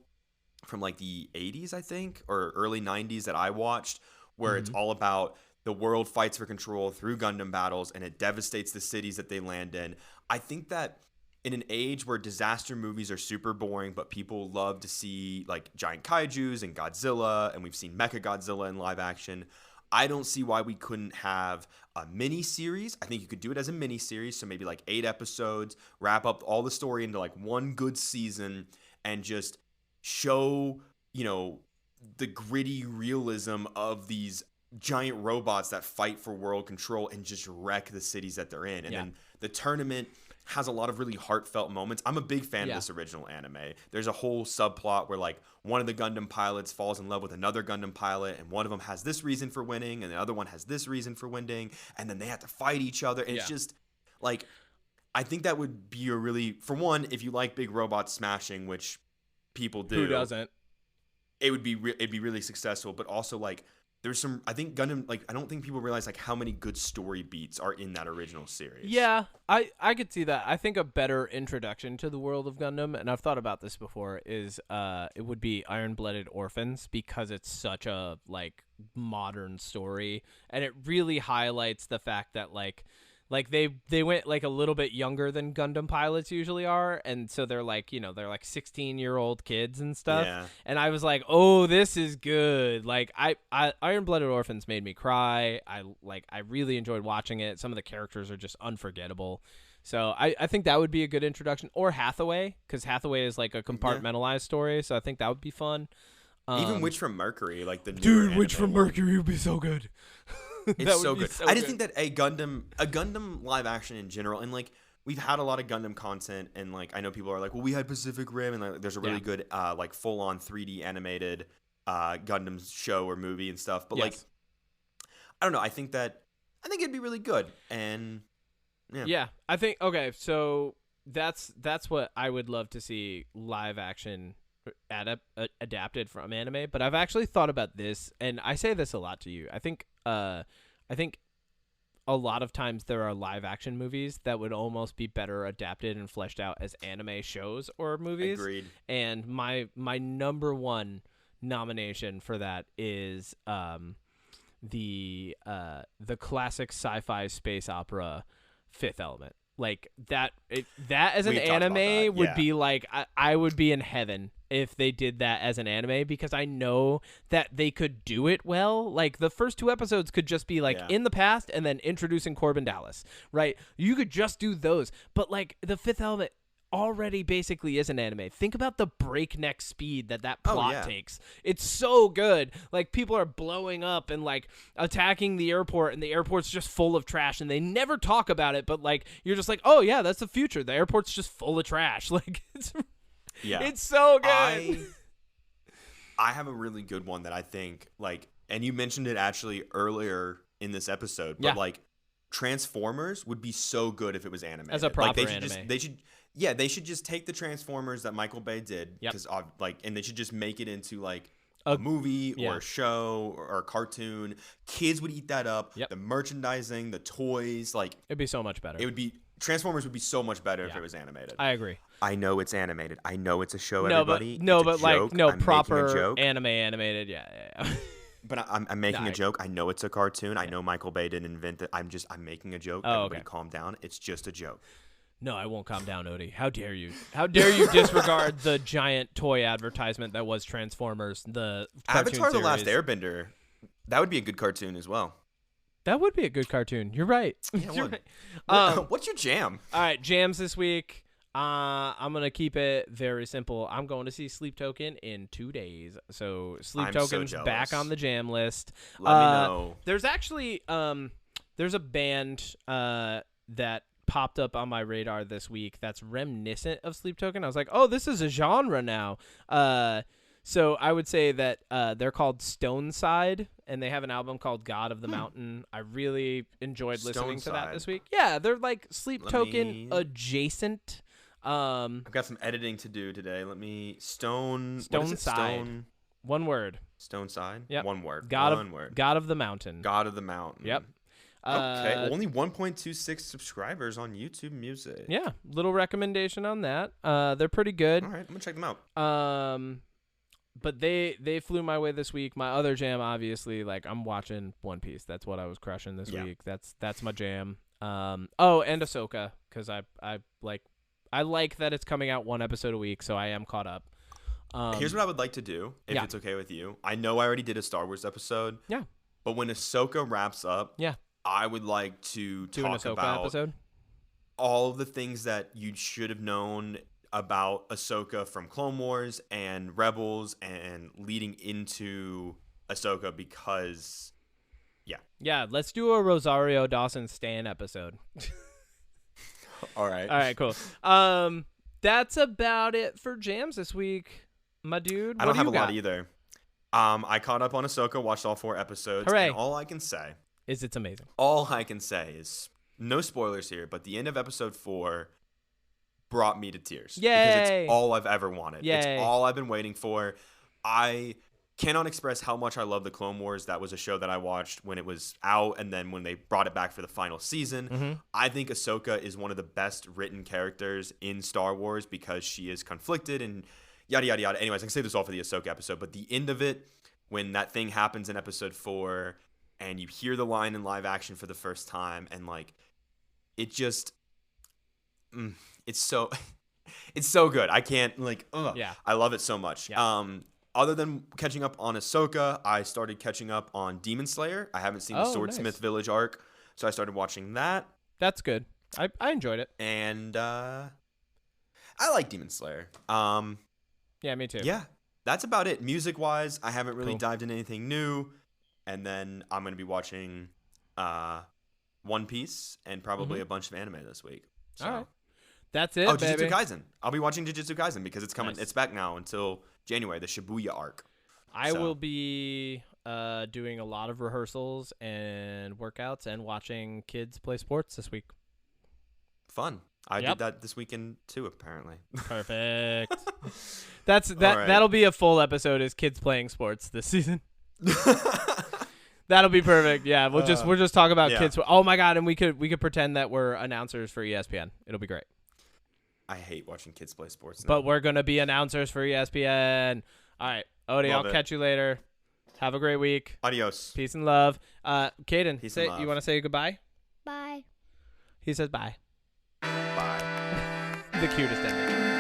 from like the 80s, I think, or early 90s that I watched, where it's all about the world fights for control through Gundam battles, and it devastates the cities that they land in. I think that in an age where disaster movies are super boring, but people love to see like giant kaijus and Godzilla, and we've seen Mechagodzilla in live action, I don't see why we couldn't have a mini series. I think you could do it as a mini series, so maybe like 8 episodes, wrap up all the story into like one good season, and just show, the gritty realism of these giant robots that fight for world control and just wreck the cities that they're in. And then the tournament has a lot of really heartfelt moments. I'm a big fan of this original anime. There's a whole subplot where like one of the Gundam pilots falls in love with another Gundam pilot, and one of them has this reason for winning, and the other one has this reason for winning, and then they have to fight each other. And it's just like, I think that would be a really, for one, if you like big robots smashing, which people do. Who doesn't? It'd be really successful. But also like, there's some, I think Gundam, like, I don't think people realize like how many good story beats are in that original series. Yeah, I could see that. I think a better introduction to the world of Gundam, and I've thought about this before, is it would be Iron-Blooded Orphans, because it's such a like modern story, and it really highlights the fact that like they went like a little bit younger than Gundam pilots usually are, and so they're like, they're like 16-year-old kids and stuff. Yeah. And I was like, oh, this is good. Like I Iron-Blooded Orphans made me cry. I really enjoyed watching it. Some of the characters are just unforgettable. So I think that would be a good introduction. Or Hathaway, because Hathaway is like a compartmentalized story, so I think that would be fun. Even Witch from Mercury, like the dude, Witch from Mercury would be so good. It's so good. I just think that a Gundam live action in general, and like we've had a lot of Gundam content, and like I know people are like, well, we had Pacific Rim, and like, there's a really good like full on 3D animated Gundam's show or movie and stuff. But Yes. like, I don't know. I think it'd be really good. And Yeah, I think okay. So that's what I would love to see live action adapted from anime. But I've actually thought about this, and I say this a lot to you. I think a lot of times there are live action movies that would almost be better adapted and fleshed out as anime shows or movies. Agreed. And my number one nomination for that is the classic sci-fi space opera Fifth Element. Like that as an anime would be like I would be in heaven if they did that as an anime, because I know that they could do it well. Like the first 2 episodes could just be like in the past and then introducing Corbin Dallas, right? You could just do those. But like the Fifth Element already basically is an anime. Think about the breakneck speed that plot takes. It's so good. Like people are blowing up and like attacking the airport, and the airport's just full of trash, and they never talk about it, but like you're just like, oh yeah, that's the future. The airport's just full of trash. Like it's so good. I have a really good one that I think like, and you mentioned it actually earlier in this episode, but like Transformers would be so good if it was animated. As a proper like, anime. They should just take the Transformers that Michael Bay did, because and they should just make it into like a movie or a show or a cartoon. Kids would eat that up. The merchandising, the toys, like it'd be so much better. Transformers would be so much better if it was animated. I agree. I know it's animated. I know it's a show. No, everybody. but proper anime animated. Yeah. But I'm making a joke. I know it's a cartoon. I know Michael Bay didn't invent it. I'm making a joke. Everybody calm down. It's just a joke. No, I won't calm down, Odie. How dare you? How dare you disregard the giant toy advertisement that was Transformers, the cartoon Avatar: series. The Last Airbender. That would be a good cartoon as well. That would be a good cartoon. You're right. Yeah, You're right. What's your jam? All right, jams this week. I'm going to keep it very simple. I'm going to see Sleep Token in 2 days. So Sleep Token's back on the jam list. Let me know. There's actually there's a band that popped up on my radar this week that's reminiscent of Sleep Token. I was like, oh, this is a genre now. So I would say that they're called Stoneside, and they have an album called God of the Mountain. I really enjoyed listening to that this week. Yeah, they're like Sleep Token adjacent. I've got some editing to do today. Let me Stoneside. One word. Stoneside. Yep. One word. God of the Mountain. God of the Mountain. Yep. Okay, only 1.26 subscribers on YouTube Music. Yeah, little recommendation on that. They're pretty good. All right, I'm gonna check them out. But they flew my way this week. My other jam, obviously, like I'm watching One Piece. That's what I was crushing this week. That's my jam. And Ahsoka, because I like that it's coming out 1 episode a week, so I am caught up. Here's what I would like to do, if it's okay with you. I know I already did a Star Wars episode. Yeah. But when Ahsoka wraps up, I would like to talk about all of the things that you should have known about Ahsoka from Clone Wars and Rebels and leading into Ahsoka, because let's do a Rosario Dawson Stan episode. All right, cool. That's about it for jams this week, my dude. I don't have a lot either. I caught up on Ahsoka, watched all 4 episodes. Hooray. And all I can say is it's amazing. All I can say is, no spoilers here, but the end of episode 4 brought me to tears. Yay! Because it's all I've ever wanted. Yay. It's all I've been waiting for. I cannot express how much I love the Clone Wars. That was a show that I watched when it was out, and then when they brought it back for the final season. Mm-hmm. I think Ahsoka is one of the best written characters in Star Wars, because she is conflicted and yada, yada, yada. Anyways, I can say this all for the Ahsoka episode, but the end of it, when that thing happens in episode 4 and you hear the line in live action for the first time, and like, it just, it's so good. I can't I love it so much. Other than catching up on Ahsoka, I started catching up on Demon Slayer. I haven't seen the Swordsmith Village arc, so I started watching that. That's good. I enjoyed it. And I like Demon Slayer. Yeah, me too. Yeah, that's about it. Music-wise, I haven't really dived into anything new. And then I'm going to be watching One Piece and probably a bunch of anime this week. So. All right. That's it, Jujutsu Kaisen. I'll be watching Jujutsu Kaisen because it's coming. Nice. It's back now until January, the Shibuya arc. I will be doing a lot of rehearsals and workouts and watching kids play sports this week. Fun. I did that this weekend too, apparently. Perfect. That'll be a full episode is kids playing sports this season. That'll be perfect. Yeah, we'll just talk about kids. Oh my god, and we could pretend that we're announcers for ESPN. It'll be great. I hate watching kids play sports now. But we're gonna be announcers for ESPN. All right, Odie, I'll catch you later. Have a great week. Adios. Peace and love. Caden, you want to say goodbye? Bye. He says bye. Bye. The cutest ending.